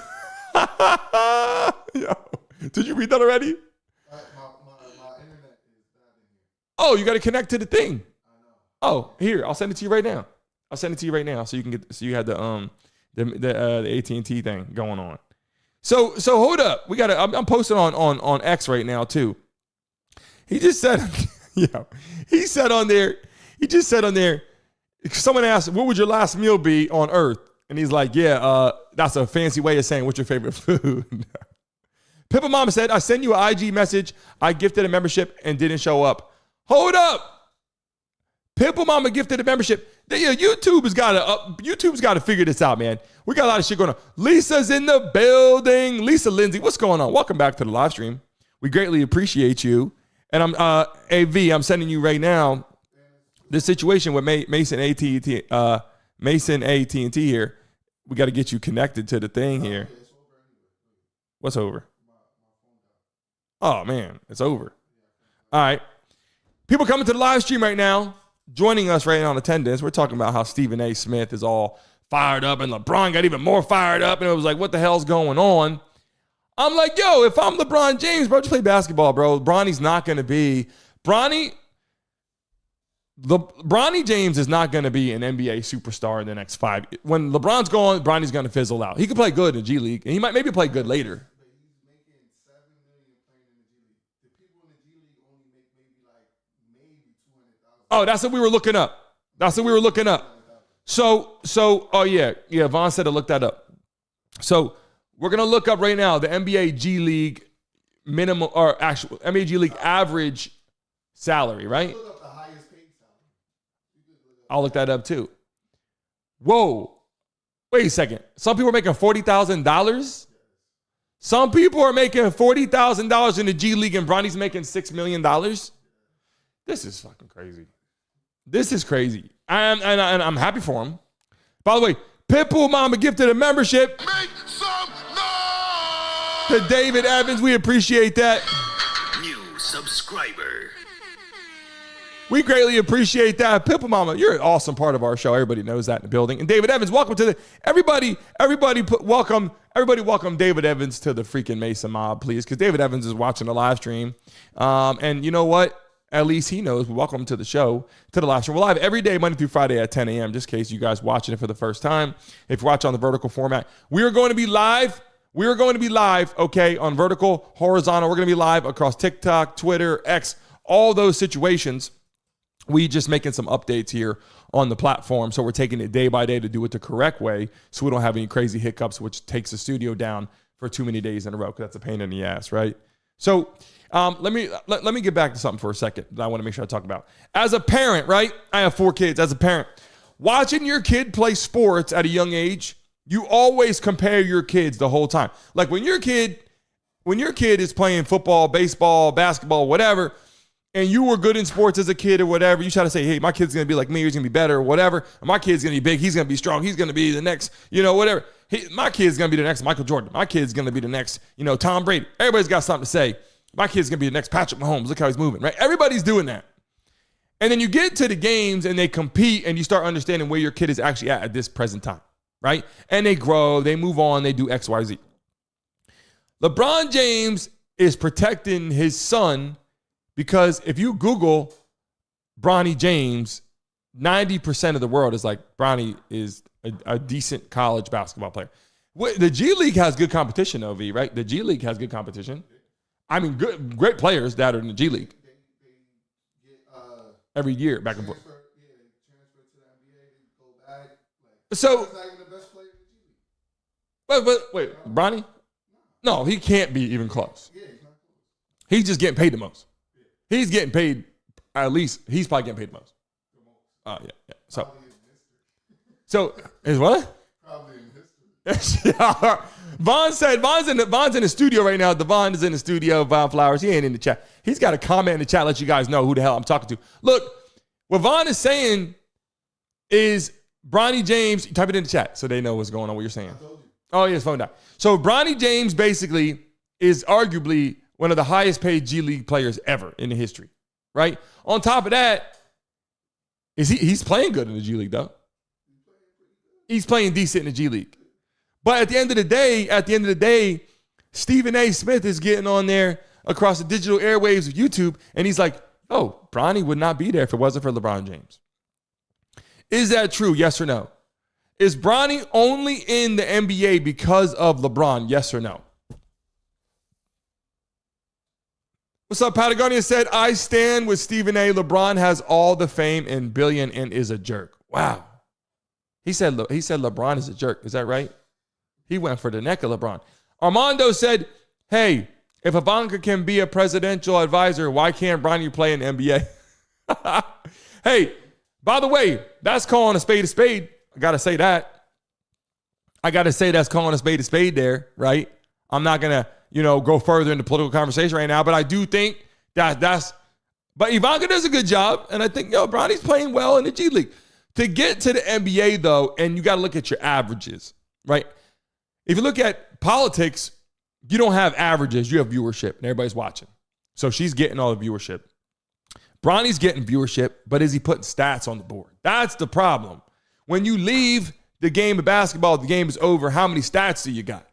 Yo, did you read that already? My internet is bad in here. Oh, you got to connect to the thing. I know. Oh, here, I'll send it to you right now. So you can get, so you had the AT&T thing going on. So hold up. I'm posting on X right now too. He just said, he said on there, someone asked, what would your last meal be on earth? And he's like, that's a fancy way of saying what's your favorite food. Pippa Mama said, I sent you an IG message. I gifted a membership and didn't show up. Hold up. Pippa Mama gifted a membership. YouTube's got to figure this out, man. We got a lot of shit going on. Lisa's in the building. Lisa Lindsay, what's going on? Welcome back to the live stream. We greatly appreciate you. And I'm I'm sending you right now this situation with Mason AT&T here. We got to get you connected to the thing here. What's over? Oh man, it's over. All right. People coming to the live stream right now. Joining us right now in attendance, we're talking about how Stephen A. Smith is all fired up and LeBron got even more fired up. And it was like, what the hell's going on? I'm like, yo, if I'm LeBron James, bro, just play basketball, bro. Bronny James is not going to be an NBA superstar in the next 5 years. When LeBron's gone, Bronny's going to fizzle out. He could play good in G League, and he might maybe play good later. But he's making $7 million playing in the G League. The people in the G League only make maybe 200,000. Oh, that's what we were looking up. So, oh yeah, Vaughn said to look that up. So we're gonna look up right now the NBA G League minimum or actual NBA G League average salary, right? Look up the highest paid salary. I'll look that up too. Whoa, wait a second. Some people are making $40,000. Some people are making $40,000 in the G League, and Bronny's making $6 million. This is fucking crazy. This is crazy. And I'm happy for him. By the way, Pitbull Mama gifted a membership. Make some noise! To David Evans. We appreciate that. New subscriber. We greatly appreciate that. Pitbull Mama, you're an awesome part of our show. Everybody knows that in the building. And David Evans, welcome to the welcome David Evans to the freaking Mason mob, please, because David Evans is watching the live stream. And you know what? At least he knows. Welcome to the show, to the live stream. We're live every day, Monday through Friday at 10 a.m., just in case you guys watching it for the first time. If you're watching on the vertical format, we are going to be live. Okay, on vertical, horizontal. We're going to be live across TikTok, Twitter, X, all those situations. We just making some updates here on the platform. So we're taking it day by day to do it the correct way so we don't have any crazy hiccups, which takes the studio down for too many days in a row because that's a pain in the ass, right? So let me get back to something for a second that I want to make sure I talk about. As a parent, right? I have 4 kids. As a parent, watching your kid play sports at a young age, you always compare your kids the whole time. Like when your kid is playing football, baseball, basketball, whatever, and you were good in sports as a kid or whatever, you try to say, hey, my kid's going to be like me, he's going to be better or whatever. My kid's going to be big, he's going to be strong, he's going to be the next, whatever. My kid's going to be the next Michael Jordan. My kid's going to be the next, Tom Brady. Everybody's got something to say. My kid's going to be the next Patrick Mahomes. Look how he's moving, right? Everybody's doing that. And then you get to the games and they compete and you start understanding where your kid is actually at this present time, right? And they grow, they move on, they do X, Y, Z. LeBron James is protecting his son because if you Google Bronny James, 90% of the world is like, Bronny is a decent college basketball player. The G League has good competition, though, V, right? The G League has good competition. I mean, great players that are in the G League. They get, every year, back and forth. Transfer to the NBA, they go back. So, he's not even the best player in the G League. but wait, Bronny? No, he can't be even close. Yeah, he's not close. He's just getting paid the most. He's getting paid, at least, he's probably getting paid the most. Oh, yeah. So, is what? Probably in history. Vaughn said, Vaughn's in the studio right now. Devon is in the studio. Vaughn Flowers, he ain't in the chat. He's got a comment in the chat, let you guys know who the hell I'm talking to. Look, what Vaughn is saying is Bronny James, type it in the chat so they know what's going on, what you're saying. Oh, yeah, his phone died. So Bronny James basically is arguably one of the highest paid G League players ever in the history, right? On top of that, he's playing good in the G League, though. He's playing decent in the G League. But at the end of the day, Stephen A. Smith is getting on there across the digital airwaves of YouTube, and he's like, oh, Bronny would not be there if it wasn't for LeBron James. Is that true? Yes or no? Is Bronny only in the NBA because of LeBron? Yes or no? What's up, Patagonia said, I stand with Stephen A. LeBron has all the fame and billion and is a jerk. Wow. He said LeBron is a jerk. Is that right? He went for the neck of LeBron. Armando said, hey, if Ivanka can be a presidential advisor, why can't Bronny play in the NBA? Hey, by the way, that's calling a spade a spade. I got to say that. I got to say that's calling a spade there, right? I'm not going to, go further into political conversation right now, but I do think that's, but Ivanka does a good job, and I think, Bronny's playing well in the G League. To get to the NBA, though, and you got to look at your averages, right? If you look at politics, you don't have averages. You have viewership, and everybody's watching. So she's getting all the viewership. Bronny's getting viewership, but is he putting stats on the board? That's the problem. When you leave the game of basketball, the game is over. How many stats do you got,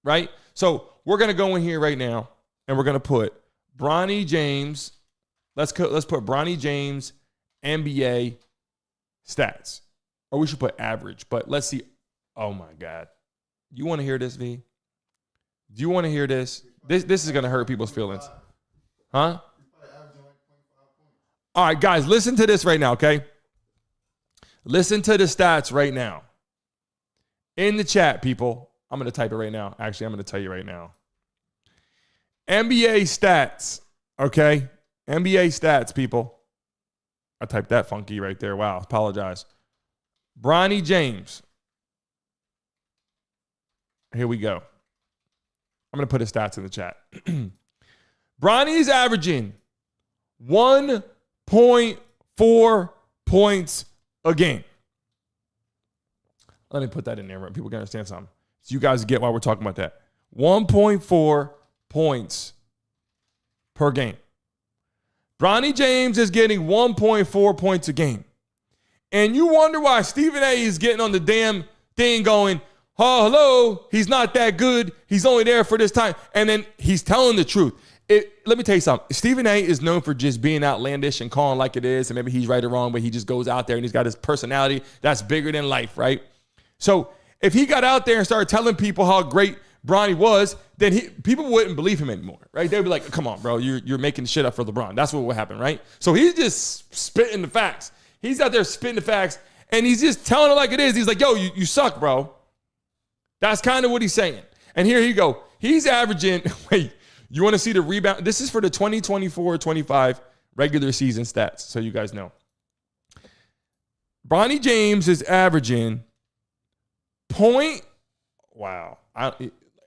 right? So we're going to go in here right now, and we're going to put Bronny James. Let's put Bronny James NBA stats. Or we should put average, but let's see. Oh, my God. You want to hear this, V? Do you want to hear this? This is going to hurt people's feelings. Huh? All right, guys, listen to this right now, okay? Listen to the stats right now. In the chat, people. I'm going to type it right now. Actually, I'm going to tell you right now. NBA stats, okay? NBA stats, people. I typed that funky right there. Wow, apologize. Bronny James. Here we go. I'm going to put his stats in the chat. Bronny's averaging 1.4 points a game. Let me put that in there. People can understand something. So you guys get why we're talking about that. 1.4 points per game. Bronny James is getting 1.4 points a game. And you wonder why Stephen A. is getting on the damn thing going, oh, hello, he's not that good. He's only there for this time. And then he's telling the truth. Let me tell you something. Stephen A. is known for just being outlandish and calling like it is. And maybe he's right or wrong, but he just goes out there and he's got his personality that's bigger than life, right? So if he got out there and started telling people how great Bronny was, then people wouldn't believe him anymore, right? They'd be like, come on, bro, you're making shit up for LeBron. That's what would happen, right? So he's just spitting the facts. He's out there spitting the facts, and he's just telling it like it is. He's like, yo, you suck, bro. That's kind of what he's saying. And here you go. He's averaging, wait, you want to see the rebound? This is for the 2024-25 regular season stats, so you guys know. Bronny James is averaging wow. I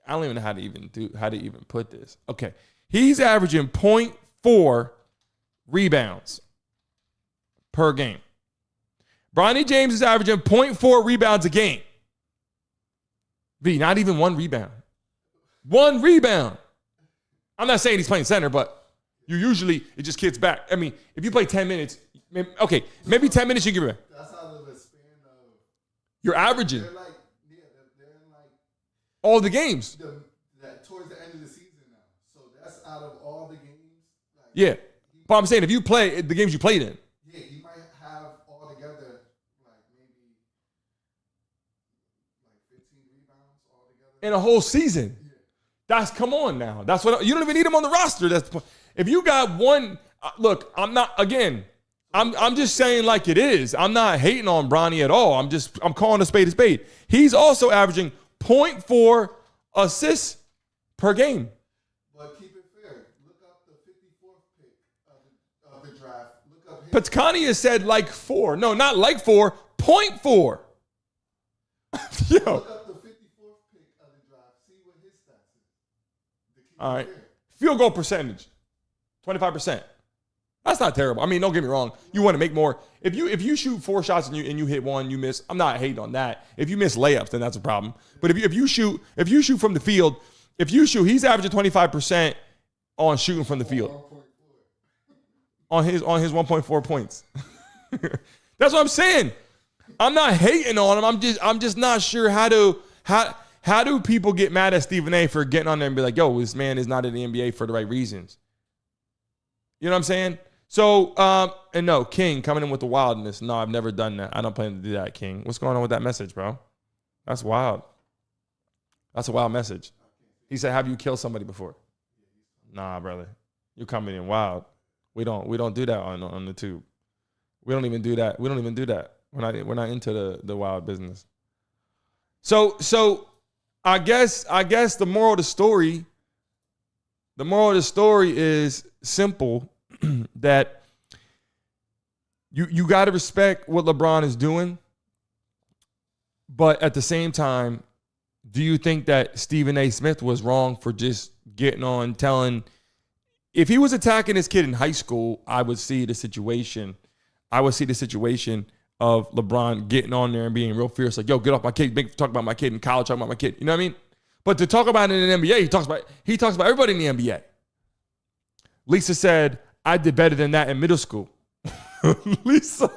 don't even know how to even put this. Okay. He's averaging 0.4 rebounds per game. Bronny James is averaging 0.4 rebounds a game. Not even one rebound. One rebound. I'm not saying he's playing center, but it just kicks back. I mean, if you play 10 minutes, maybe 10 minutes you give it. That's out of the span of. You're averaging. They're in like all the games. Towards the end of the season now. So that's out of all the games. Like, yeah. But I'm saying if you play the games you played in. Yeah, he might have altogether like maybe like 15 rebounds altogether. In a whole season. Yeah. Come on now. That's what you don't even need him on the roster. If you got one, look, I'm just saying like it is. I'm not hating on Bronny at all. I'm calling a spade. He's also averaging 0.4 assists per game. But keep it fair. Look up the 54th pick of the draft. Look up him. Patcani has said like 4. No, not like 4. 0.4. Yo. Look up the 54th pick of the draft. See what his stats is. All right. Field goal percentage. 25%. That's not terrible. I mean, don't get me wrong. You want to make more. If you shoot 4 shots and you hit 1, you miss. I'm not hating on that. If you miss layups, then that's a problem. But if you shoot from the field, he's averaging 25% on shooting from the field. On his 1.4 points. That's what I'm saying. I'm not hating on him. I'm just not sure how do people get mad at Stephen A for getting on there and be like, yo, this man is not in the NBA for the right reasons. You know what I'm saying? So, and no, King coming in with the wildness. No, I've never done that. I don't plan to do that, King. What's going on with that message, bro? That's wild. That's a wild message. He said, have you killed somebody before? Nah, brother. You're coming in wild. We don't do that on the tube. We don't even do that. We're not into the wild business. So I guess the moral of the story is simple. That you got to respect what LeBron is doing, but at the same time, do you think that Stephen A. Smith was wrong for just getting on telling? If he was attacking his kid in high school, I would see the situation of LeBron getting on there and being real fierce, like, yo, get off my kid, talk about my kid in college, talk about my kid. You know what I mean? But to talk about it in the NBA, he talks about everybody in the NBA. Lisa said, I did better than that in middle school. Lisa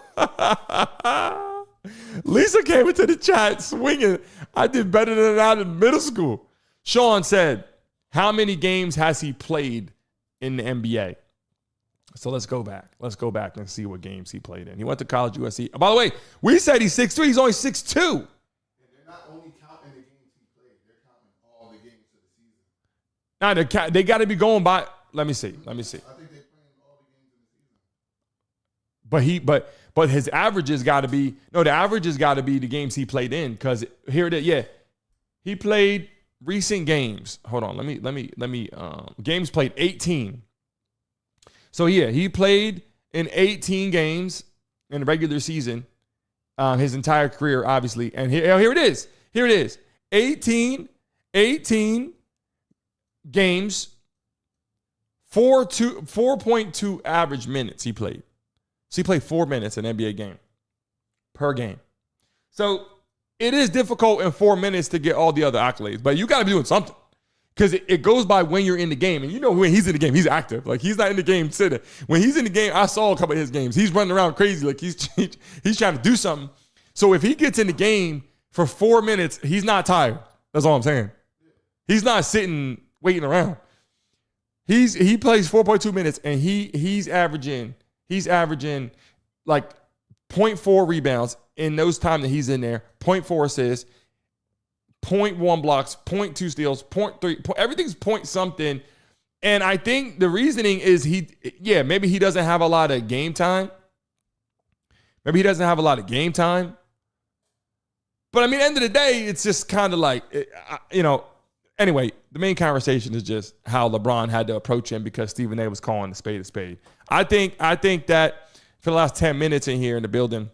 came into the chat swinging. I did better than that in middle school. Sean said, how many games has he played in the NBA? So let's go back. Let's go back and see what games he played in. He went to college USC. By the way, we said he's 6'3". He's only 6'2". And they're not only counting the games he played. They're counting all the games of the season. Now, they got to be going by. Let me see. I think they're playing all the games of But the season. but his averages got to be. No, the averages got to be the games he played in. Because here it is. Yeah. He played recent games. Hold on. Let me games played 18. So yeah, he played in 18 games in the regular season, his entire career, obviously. And here it is. Here it is. 18 games, 4.2 average minutes he played. So he played 4 minutes in an NBA game per game. So it is difficult in 4 minutes to get all the other accolades, but you got to be doing something. Because it goes by when you're in the game. And you know when he's in the game, he's active. Like, he's not in the game sitting. When he's in the game, I saw a couple of his games. He's running around crazy. Like, he's trying to do something. So if he gets in the game for 4 minutes, he's not tired. That's all I'm saying. He's not sitting, waiting around. He plays 4.2 minutes, and he's averaging like 0.4 rebounds in those time that he's in there, 0.4 assists, 0.1 blocks, 0.2 steals, 0.3, everything's point something. And I think the reasoning is maybe he doesn't have a lot of game time, Maybe he doesn't have a lot of game time. But I mean, end of the day, it's just kind of like, anyway, the main conversation is just how LeBron had to approach him because Stephen A was calling a spade. I think that for the last 10 minutes in here in the building,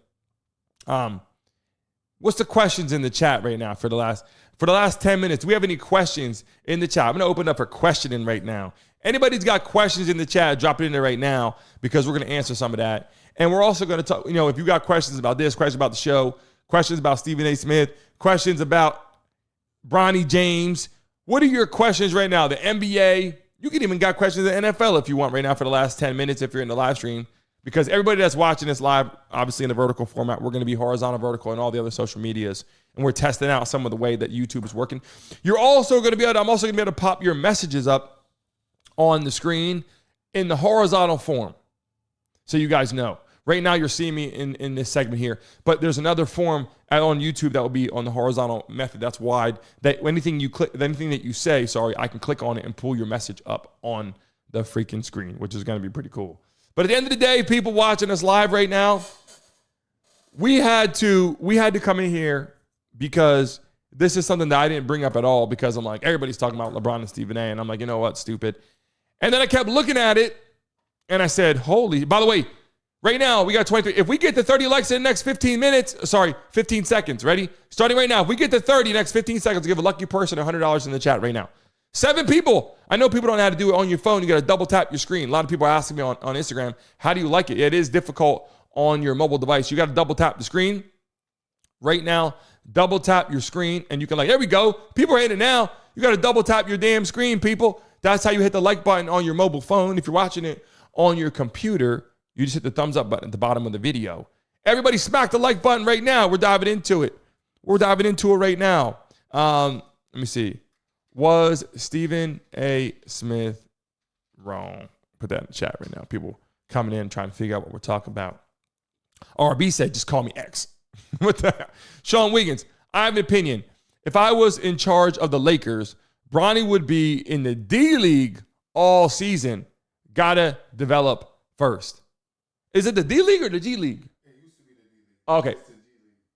what's the questions in the chat right now for the last 10 minutes? Do we have any questions in the chat? I'm going to open up for questioning right now. Anybody's got questions in the chat, drop it in there right now because we're going to answer some of that. And we're also going to talk, if you got questions about this, questions about the show, questions about Stephen A. Smith, questions about Bronny James. What are your questions right now? The NBA. You can even got questions in the NFL if you want right now for the last 10 minutes if you're in the live stream. Because everybody that's watching this live, obviously in the vertical format, we're going to be horizontal, vertical, and all the other social medias. And we're testing out some of the way that YouTube is working. I'm also going to be able to pop your messages up on the screen in the horizontal form. So you guys know. Right now you're seeing me in this segment here, but there's another form on YouTube that will be on the horizontal method that's wide. That anything that you say, I can click on it and pull your message up on the freaking screen, which is going to be pretty cool. But at the end of the day, people watching us live right now, we had to come in here because this is something that I didn't bring up at all because I'm like, everybody's talking about LeBron and Stephen A. And I'm like, you know what, stupid. And then I kept looking at it and I said, by the way, right now we got 23. If we get to 30 likes in the next 15 seconds, ready? Starting right now. If we get to 30 next 15 seconds, give a lucky person $100 in the chat right now. 7 people. I know people don't know how to do it on your phone. You got to double tap your screen. A lot of people are asking me on Instagram, how do you like it? It is difficult on your mobile device. You got to double tap the screen. Right now, double tap your screen and you can there we go. People are hitting it now. You got to double tap your damn screen, people. That's how you hit the like button on your mobile phone. If you're watching it on your computer, you just hit the thumbs up button at the bottom of the video. Everybody smack the like button right now. We're diving into it. Right now. Let me see. Was Stephen A. Smith wrong? Put that in the chat right now. People coming in trying to figure out what we're talking about. RB said, just call me X. What the hell? Sean Wiggins, I have an opinion. If I was in charge of the Lakers, Bronny would be in the D-League all season. Gotta develop first. Is it the D-League or the G-League? It used to be the D-League. Okay.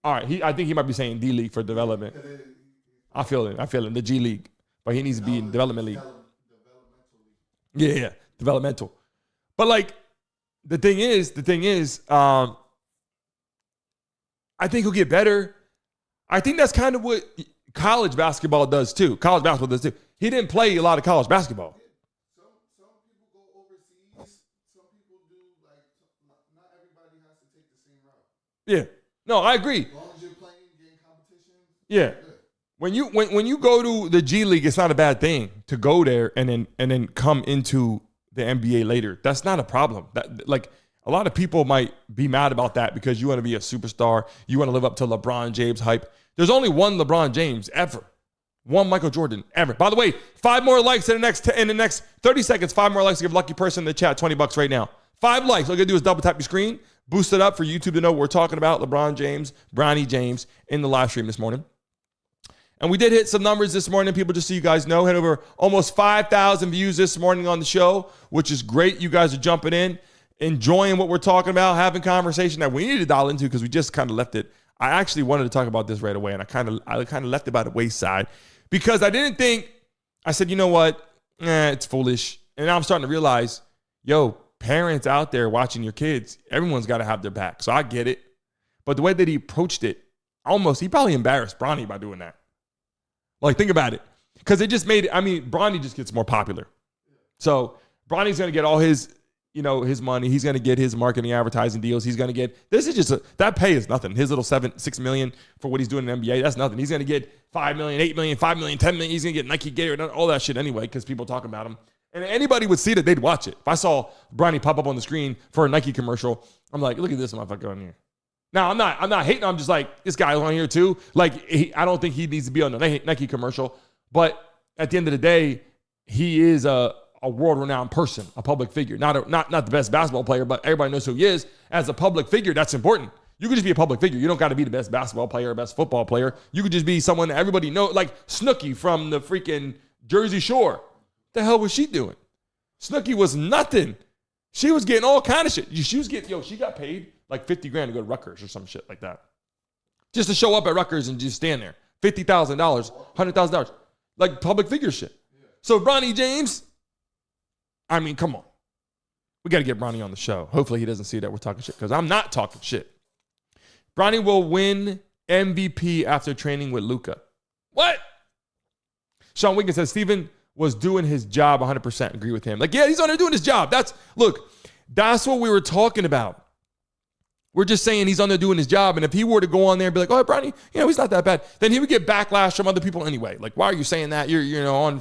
All right. I think he might be saying D-League for development. I feel it. The G-League. But he needs to be in development league. Yeah. Developmental. But the thing is, I think he'll get better. I think that's kind of what college basketball does too. He didn't play a lot of college basketball. Some people go overseas. Some people do not everybody has to take the same route. Yeah. No, I agree. As long as you're playing, getting competition. Yeah. When you go to the G League, it's not a bad thing to go there and then come into the NBA later. That's not a problem. A lot of people might be mad about that because you want to be a superstar. You want to live up to LeBron James hype. There's only one LeBron James ever. One Michael Jordan ever. By the way, 5 more likes in the next 30 seconds. 5 more likes to give a lucky person in the chat $20 right now. 5 likes. All you gotta do is double tap your screen, boost it up for YouTube to know what we're talking about. LeBron James, Bronny James in the live stream this morning. And we did hit some numbers this morning. People, just so you guys know, had over almost 5,000 views this morning on the show, which is great. You guys are jumping in, enjoying what we're talking about, having conversation that we need to dial into because we just kind of left it. I actually wanted to talk about this right away, and I kind of left it by the wayside because I said, you know what? It's foolish. And now I'm starting to realize, parents out there watching your kids, everyone's got to have their back. So I get it. But the way that he approached it, he probably embarrassed Bronny by doing that. Think about it. Because it just made it, Bronny just gets more popular. So Bronny's going to get all his money. He's going to get his marketing advertising deals. He's going to get, that pay is nothing. His little $6 million for what he's doing in the NBA, that's nothing. He's going to get $5 million, $8 million, $5 million, $10 million. He's going to get Nike Gatorade, all that shit anyway, because people talk about him. And anybody would see that, they'd watch it. If I saw Bronny pop up on the screen for a Nike commercial, I'm like, look at this motherfucker on here. Now, I'm not hating. I'm just like, this guy's on here too. I don't think he needs to be on the Nike commercial. But at the end of the day, he is a world-renowned person, a public figure. Not the best basketball player, but everybody knows who he is. As a public figure, that's important. You could just be a public figure. You don't got to be the best basketball player or best football player. You could just be someone that everybody knows, like Snooki from the freaking Jersey Shore. What the hell was she doing? Snooki was nothing. She was getting all kind of shit. She got paid like 50 grand to go to Rutgers or some shit like that. Just to show up at Rutgers and just stand there. $50,000, $100,000. Like public figure shit. So Bronny James, I mean, come on. We got to get Bronny on the show. Hopefully he doesn't see that we're talking shit because I'm not talking shit. Bronny will win MVP after training with Luka. What? Sean Wiggins says Steven was doing his job 100%. Agree with him. Like, yeah, he's on there doing his job. That's what we were talking about. We're just saying he's on there doing his job. And if he were to go on there and be like, oh, Bronny, he's not that bad, then he would get backlash from other people anyway. Like, why are you saying that? You're on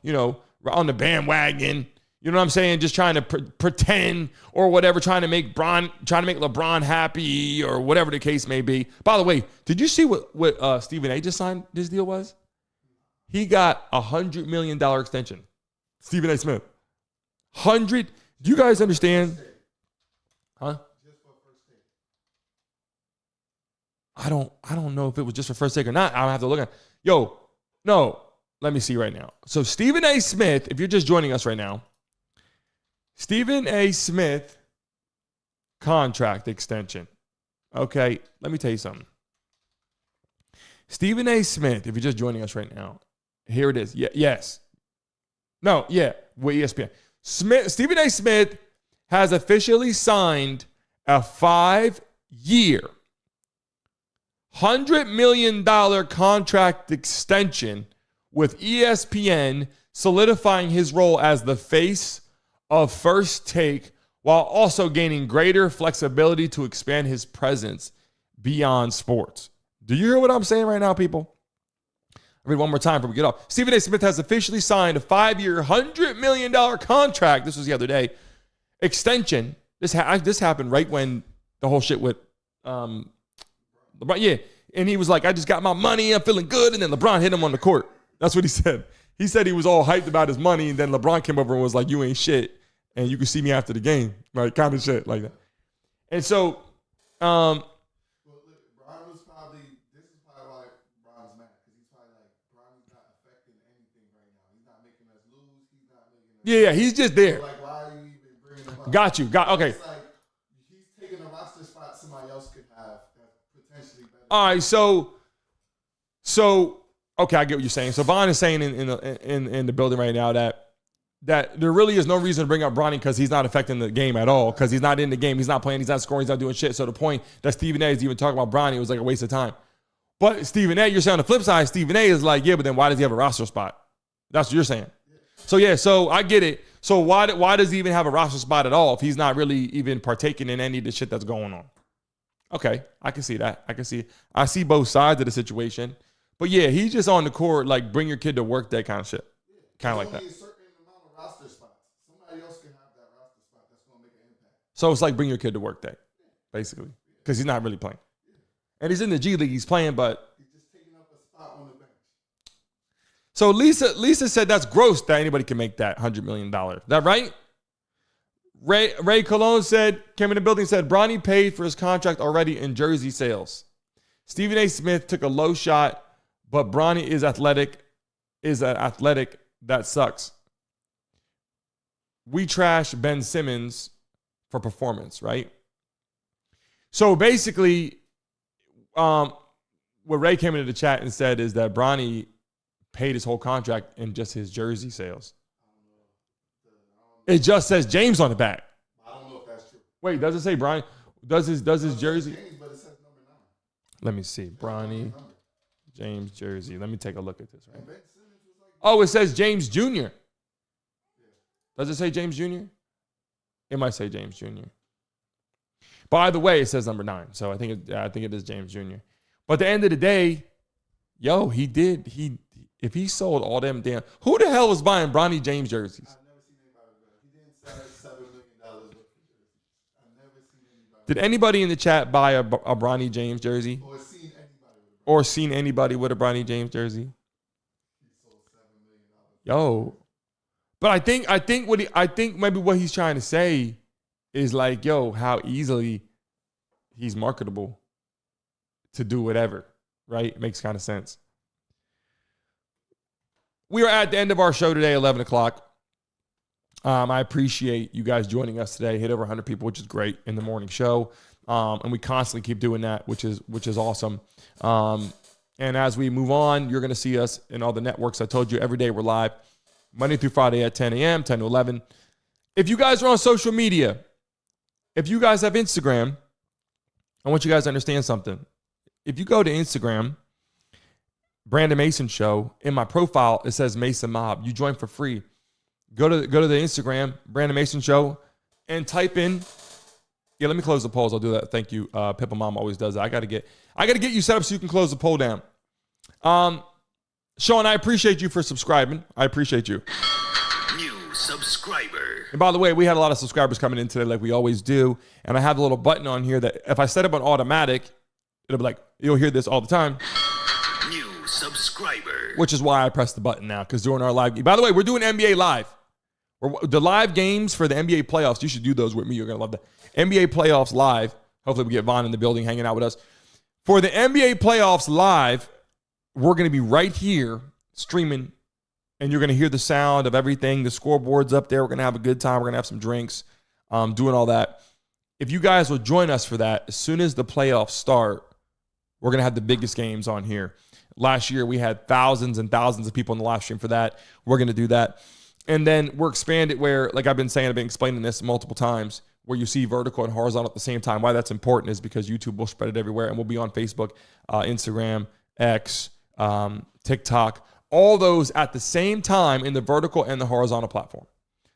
the bandwagon. You know what I'm saying? Just trying to pretend or whatever, trying to make LeBron happy or whatever the case may be. By the way, did you see what Stephen A just signed his deal was? He got $100 million extension. Stephen A. Smith. 100. Do you guys understand? Huh? I don't know if it was just for first take or not. I'll have to look at it. No. Let me see right now. So Stephen A. Smith, if you're just joining us right now, Stephen A. Smith contract extension. Okay, let me tell you something. Stephen A. Smith, if you're just joining us right now, here it is. Yes. No, yeah, with ESPN. Stephen A. Smith has officially signed a 5-year, $100 million contract extension with ESPN, solidifying his role as the face of First Take while also gaining greater flexibility to expand his presence beyond sports. Do you hear what I'm saying right now, people? I'll read one more time before we get off. Stephen A. Smith has officially signed a 5-year, $100 million contract. This was the other day. Extension. This happened right when the whole shit with LeBron. Yeah. And he was like, I just got my money. I'm feeling good. And then LeBron hit him on the court. That's what he said. He said he was all hyped about his money. And then LeBron came over and was like, you ain't shit. And you can see me after the game. Right? Kind of shit like that. And so, Bron was probably, this is probably why Bron's mad. Because he's probably like, Bron's not affecting anything right now. He's not making us lose. He's not making us yeah, he's just there. So like, why are you even bringing him up? Got you. Okay. It's like, he's taking a roster spot somebody else could have that's potentially better. All right, so okay, I get what you're saying. So Vaughn is saying in the building right now that there really is no reason to bring up Bronny because he's not affecting the game at all, because he's not in the game, he's not playing, he's not scoring, he's not doing shit. So the point that Stephen A. is even talking about Bronny was like a waste of time. But Stephen A., you're saying on the flip side, Stephen A. is like, yeah, but then why does he have a roster spot? That's what you're saying. So yeah, so I get it. So why does he even have a roster spot at all if he's not really even partaking in any of the shit that's going on? Okay, I can see that. I see both sides of the situation. But yeah, he's just on the court, like bring your kid to work day kind of shit. Kind of like that. Only a certain amount of roster spots. Somebody else can have that roster spot that's going to make an impact. So it's like bring your kid to work day, basically, because he's not really playing. And he's in the G League, he's playing, but he's just taking up a spot on the bench. So Lisa said that's gross that anybody can make that $100 million. Is that right? Ray Colon came in the building and said, Bronny paid for his contract already in jersey sales. Stephen A. Smith took a low shot, but Bronny is athletic. That sucks. We trash Ben Simmons for performance, right? So basically, what Ray came into the chat and said is that Bronny paid his whole contract in just his jersey sales. It just says James on the back. I don't know if that's true. Wait, does it say Bronny? Does his jersey? James, but it says number 9. Let me see. Bronny James jersey. Let me take a look at this. Right. And Ben Simmons was like, Oh, it says James Jr. Does it say James Jr.? It might say James Jr. By the way, it says number 9. So I think it is James Jr. But at the end of the day, if he sold all them damn, who the hell was buying Bronny James jerseys? I've never seen anybody do that. He didn't sell $7 million worth of jerseys. I've never seen anybody. Did anybody in the chat buy a Bronny James jersey? Or seen anybody with a Bronny James jersey? He sold $7 million. Yo. But I think maybe what he's trying to say is like, yo, how easily he's marketable to do whatever, right? It makes kind of sense. We are at the end of our show today, 11 o'clock. I appreciate you guys joining us today. Hit over 100 people, which is great in the morning show. And we constantly keep doing that, which is awesome. And as we move on, you're going to see us in all the networks. I told you every day we're live, Monday through Friday at 10 a.m., 10 to 11. If you guys are on social media, if you guys have Instagram, I want you guys to understand something. If you go to Instagram, Brandon Mason Show, in my profile, it says Mason Mob. You join for free. Go to the Instagram, Brandon Mason Show, and type in. Yeah, let me close the polls. I'll do that. Thank you. Pippa Mom always does that. I gotta get you set up so you can close the poll down. Sean, I appreciate you for subscribing. I appreciate you. New subscriber. And by the way, we had a lot of subscribers coming in today, like we always do. And I have a little button on here that if I set up on automatic, it'll be like, you'll hear this all the time. New subscriber. Which is why I press the button now, because during our live. By the way, we're doing NBA Live. The live games for the NBA playoffs, you should do those with me. You're going to love that. NBA playoffs live. Hopefully we get Vaughn in the building hanging out with us. For the NBA playoffs live, we're going to be right here streaming, and you're going to hear the sound of everything. The scoreboard's up there. We're going to have a good time. We're going to have some drinks, doing all that. If you guys will join us for that, as soon as the playoffs start, we're going to have the biggest games on here. Last year, we had thousands and thousands of people in the live stream for that. We're going to do that. And then we're expanded where, like I've been saying, I've been explaining this multiple times, where you see vertical and horizontal at the same time. Why that's important is because YouTube will spread it everywhere, and we'll be on Facebook, Instagram, X, TikTok, all those at the same time in the vertical and the horizontal platform.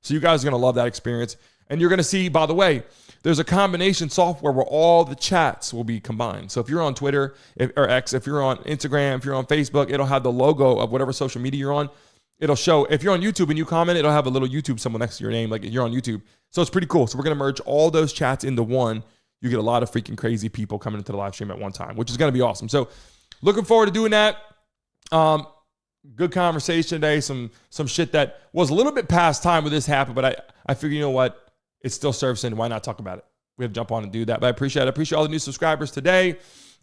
So you guys are going to love that experience. And you're going to see, by the way, there's a combination software where all the chats will be combined. So if you're on Twitter or X, if you're on Instagram, if you're on Facebook, it'll have the logo of whatever social media you're on. It'll show, if you're on YouTube and you comment, it'll have a little YouTube symbol next to your name, like you're on YouTube. So it's pretty cool. So we're going to merge all those chats into one. You get a lot of freaking crazy people coming into the live stream at one time, which is going to be awesome. So looking forward to doing that. Good conversation today. Some shit that was a little bit past time when this happened, but I figure, you know what? It still serves in. Why not talk about it? We have to jump on and do that. But I appreciate it. I appreciate all the new subscribers today.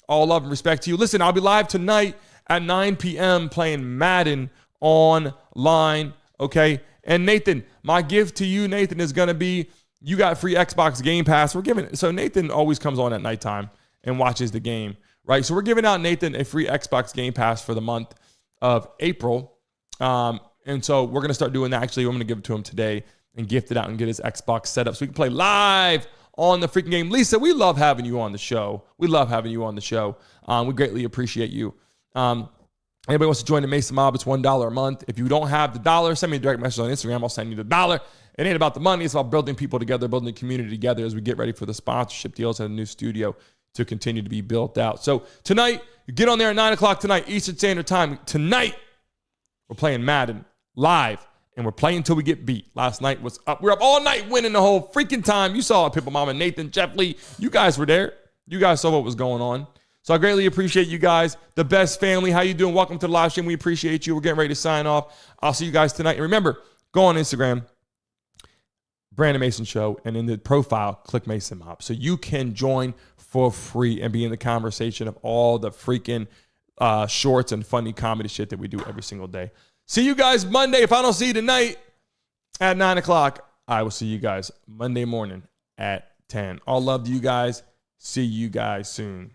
All love and respect to you. Listen, I'll be live tonight at 9 p.m. playing Madden online, okay? And Nathan, my gift to you, Nathan, is going to be, you got free Xbox Game Pass. We're giving it. So Nathan always comes on at nighttime and watches the game, right? So we're giving out Nathan a free Xbox Game Pass for the month of April. And so we're going to start doing that. Actually, I'm going to give it to him today and gift it out and get his Xbox set up so we can play live on the freaking game. Lisa, we love having you on the show. We love having you on the show. We greatly appreciate you. Anybody wants to join the Mason Mob, it's $1 a month. If you don't have the dollar, send me a direct message on Instagram. I'll send you the dollar. It ain't about the money. It's about building people together, building the community together as we get ready for the sponsorship deals and a new studio to continue to be built out. So tonight, you get on there at 9 o'clock tonight, Eastern Standard Time. Tonight, we're playing Madden live, and we're playing until we get beat. Last night was up. We were up all night winning the whole freaking time. You saw it, Pippa Mama, Nathan, Jeff Lee. You guys were there. You guys saw what was going on. So I greatly appreciate you guys. The best family. How you doing? Welcome to the live stream. We appreciate you. We're getting ready to sign off. I'll see you guys tonight. And remember, go on Instagram, Brandon Mason Show, and in the profile, click Mason Mob. So you can join for free and be in the conversation of all the freaking shorts and funny comedy shit that we do every single day. See you guys Monday. If I don't see you tonight at 9 o'clock, I will see you guys Monday morning at 10. All love to you guys. See you guys soon.